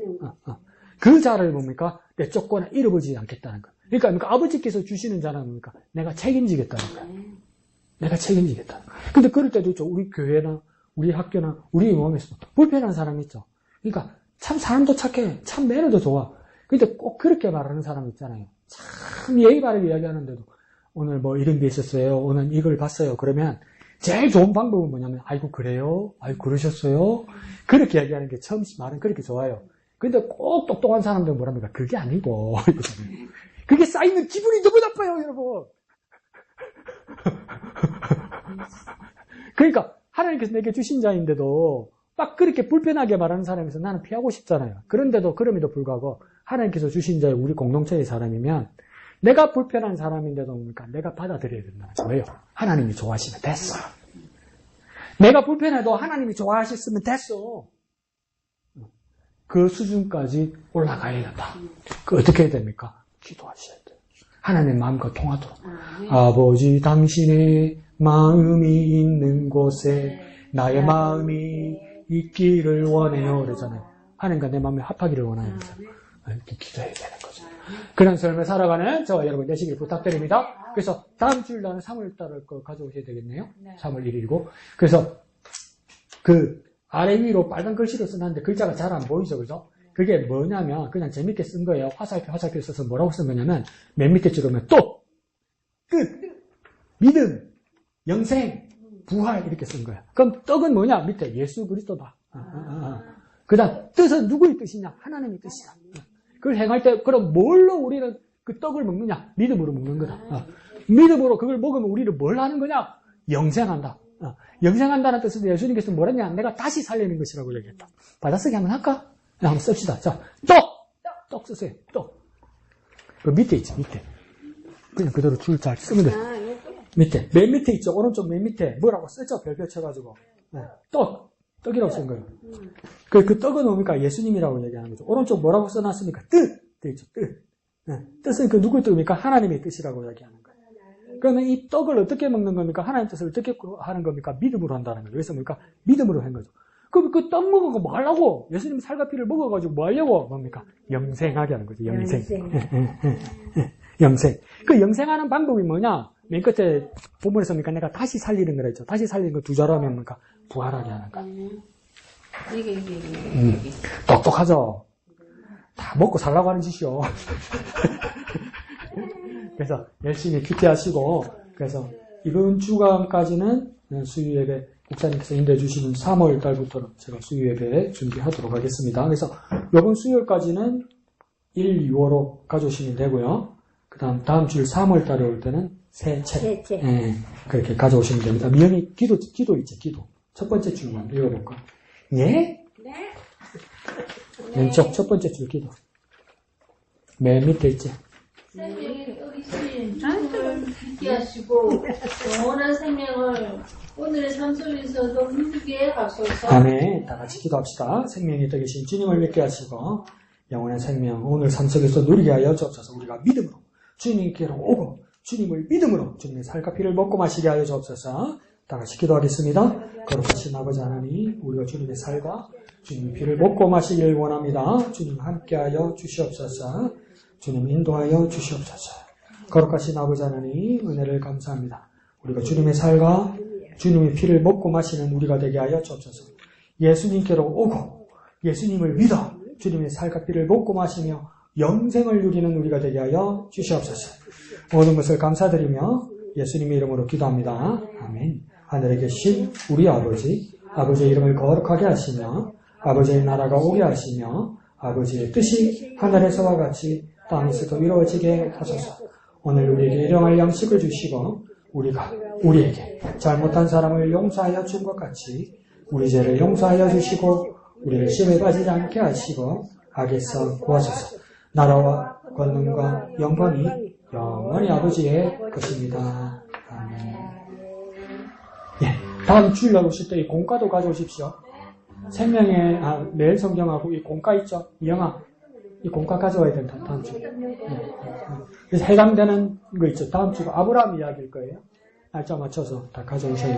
그 자를 뭡니까? 내쫓거나 잃어버리지 않겠다는 거. 그러니까 아버지께서 주시는 자는 뭡니까? 내가 책임지겠다는 거야. 내가 책임지겠다. 근데 그럴 때도 있죠. 우리 교회나 우리 학교나 우리 몸에서 불편한 사람이 있죠. 그러니까 참 사람도 착해. 참 매너도 좋아. 근데 꼭 그렇게 말하는 사람 있잖아요. 참 예의 바르게 이야기하는데도 오늘 뭐 이런 게 있었어요. 오늘 이걸 봤어요. 그러면 제일 좋은 방법은 뭐냐면 아이고 그래요? 아이고 그러셨어요? 그렇게 이야기하는 게 처음 말은 그렇게 좋아요. 근데 꼭 똑똑한 사람들은 뭐랍니까? 그게 아니고 그게 쌓이면 기분이 너무 나빠요, 여러분. 그러니까 하나님께서 내게 주신 자인데도 막 그렇게 불편하게 말하는 사람에서 나는 피하고 싶잖아요. 그런데도 그럼에도 불구하고 하나님께서 주신 자의 우리 공동체의 사람이면 내가 불편한 사람인데도 뭡니까? 내가 받아들여야 된다는 거예요. 왜요? 하나님이 좋아하시면 됐어. 내가 불편해도 하나님이 좋아하셨으면 됐어. 그 수준까지 올라가야 된다. 그 어떻게 해야 됩니까? 기도하셔야 돼요. 하나님의 마음과 통하도록. 아버지 당신의 마음이 있는 곳에 나의 마음이 있기를 원해요. 그러잖아요. 하나님과 내 마음이 합하기를 원하는 거죠. 이렇게 기도해야 되는 거죠. 그런 삶을 살아가는 저와 여러분 되시길 부탁드립니다. 그래서 다음 주일 날은 3월달을 거 가져오셔야 되겠네요. 3월 1일이고. 그래서 그 아래 위로 빨간 글씨로 써놨는데 글자가 잘 안 보이죠, 그죠? 그게 뭐냐면 그냥 재밌게 쓴 거예요. 화살표 써서 뭐라고 쓴 거냐면 맨 밑에 찍으면 또, 끝, 믿음, 영생, 부활 이렇게 쓴 거예요. 그럼 떡은 뭐냐? 밑에 예수 그리스도다. 그 다음 뜻은 누구의 뜻이냐? 하나님의 뜻이야. 그걸 행할 때 그럼 뭘로 우리는 그 떡을 먹느냐? 믿음으로 먹는 거다. 믿음으로 그걸 먹으면 우리는 뭘 하는 거냐? 영생한다. 영생한다는 뜻은 예수님께서 뭐랬냐? 내가 다시 살리는 것이라고 얘기했다. 받아쓰기 한번 할까? 한번 씁시다. 자, 떡 쓰세요. 떡. 그 밑에 있죠, 밑에. 그냥 그대로 줄 잘 쓰면 돼. 밑에. 맨 밑에 있죠. 오른쪽 맨 밑에. 뭐라고 쓰죠? 별표 쳐가지고. 네. 떡이라고 쓴 거예요. 그 떡은 뭡니까? 예수님이라고 얘기하는 거죠. 오른쪽 뭐라고 써놨습니까? 뜻! 돼 있죠, 뜻. 네. 뜻은 그 누구의 뜻입니까? 하나님의 뜻이라고 얘기하는 거예요. 그러면 이 떡을 어떻게 먹는 겁니까? 하나님 뜻을 어떻게 하는 겁니까? 믿음으로 한다는 거죠. 그래서 뭡니까? 믿음으로 한 거죠. 그럼 그 떡 먹어서 뭐 하려고? 예수님 살과 피를 먹어가지고 뭐 하려고? 뭡니까? 영생하게 하는 거죠. 영생. 영생. 그 영생하는 방법이 뭐냐? 맨 끝에 본문에서 뭡니까? 내가 다시 살리는 거라 했죠. 다시 살리는 거 두 자로 하면 뭡니까? 부활하게 하는 거. 이게. 똑똑하죠? 다 먹고 살라고 하는 짓이요. 그래서 열심히 큐티하시고, 그래서 이번 주간까지는 수요 예배, 목사님께서 인도해 주시는 3월 달부터는 제가 수요 예배 준비하도록 하겠습니다. 그래서 이번 수요일까지는 1, 2월로 가져오시면 되고요. 그 다음 주일 3월 달에 올 때는 새 책. 예, 그렇게 가져오시면 됩니다. 미연이 기도 있지, 기도. 첫 번째 줄만 읽어볼까? 예? 네. 왼쪽 첫 번째 줄 기도. 맨 밑에 있지. 생명의 떡이신 주님을 믿게 하시고 영원한 생명을 오늘의 삶 속에서도 누리게 하소서. 아멘. 다 같이 기도합시다. 생명의 떡이신 주님을 믿게 하시고 영원한 생명 오늘 삶 속에서 누리게 하여 주옵소서. 우리가 믿음으로 주님께로 오고 주님을 믿음으로 주님의 살과 피를 먹고 마시게 하여 주옵소서. 다 같이 기도하겠습니다. 거룩하신 아버지 하나님, 우리가 주님의 살과 주님의 피를 먹고 마시길 원합니다. 주님 함께하여 주시옵소서. 주님 인도하여 주시옵소서. 거룩하신 아버지 하나님, 은혜를 감사합니다. 우리가 주님의 살과 주님의 피를 먹고 마시는 우리가 되게 하여 주옵소서. 예수님께로 오고 예수님을 믿어 주님의 살과 피를 먹고 마시며 영생을 누리는 우리가 되게 하여 주시옵소서. 모든 것을 감사드리며 예수님의 이름으로 기도합니다. 아멘. 하늘에 계신 우리 아버지, 아버지의 이름을 거룩하게 하시며 아버지의 나라가 오게 하시며 아버지의 뜻이 하늘에서와 같이 땅에서도 이루어지게 하소서. 오늘 우리에게 일용할 양식을 주시고 우리가 우리에게 잘못한 사람을 용서하여 준 것 같이 우리 죄를 용서하여 주시고 우리를 시험에 빠지지 않게 하시고 악에서 구하소서. 나라와 권능과 영광이 영원히 아버지의 것입니다. 아멘. 예, 다음 주일 날 오실 때 이 공과도 가져오십시오. 생명의 매일 성경하고 이 공과 있죠? 이영아, 이 공과 가져와야 된다. 다음 주. 그래서 해당되는 거 있죠. 다음 주가 아브라함 이야기일 거예요. 날짜 맞춰서 다 가져오셔요.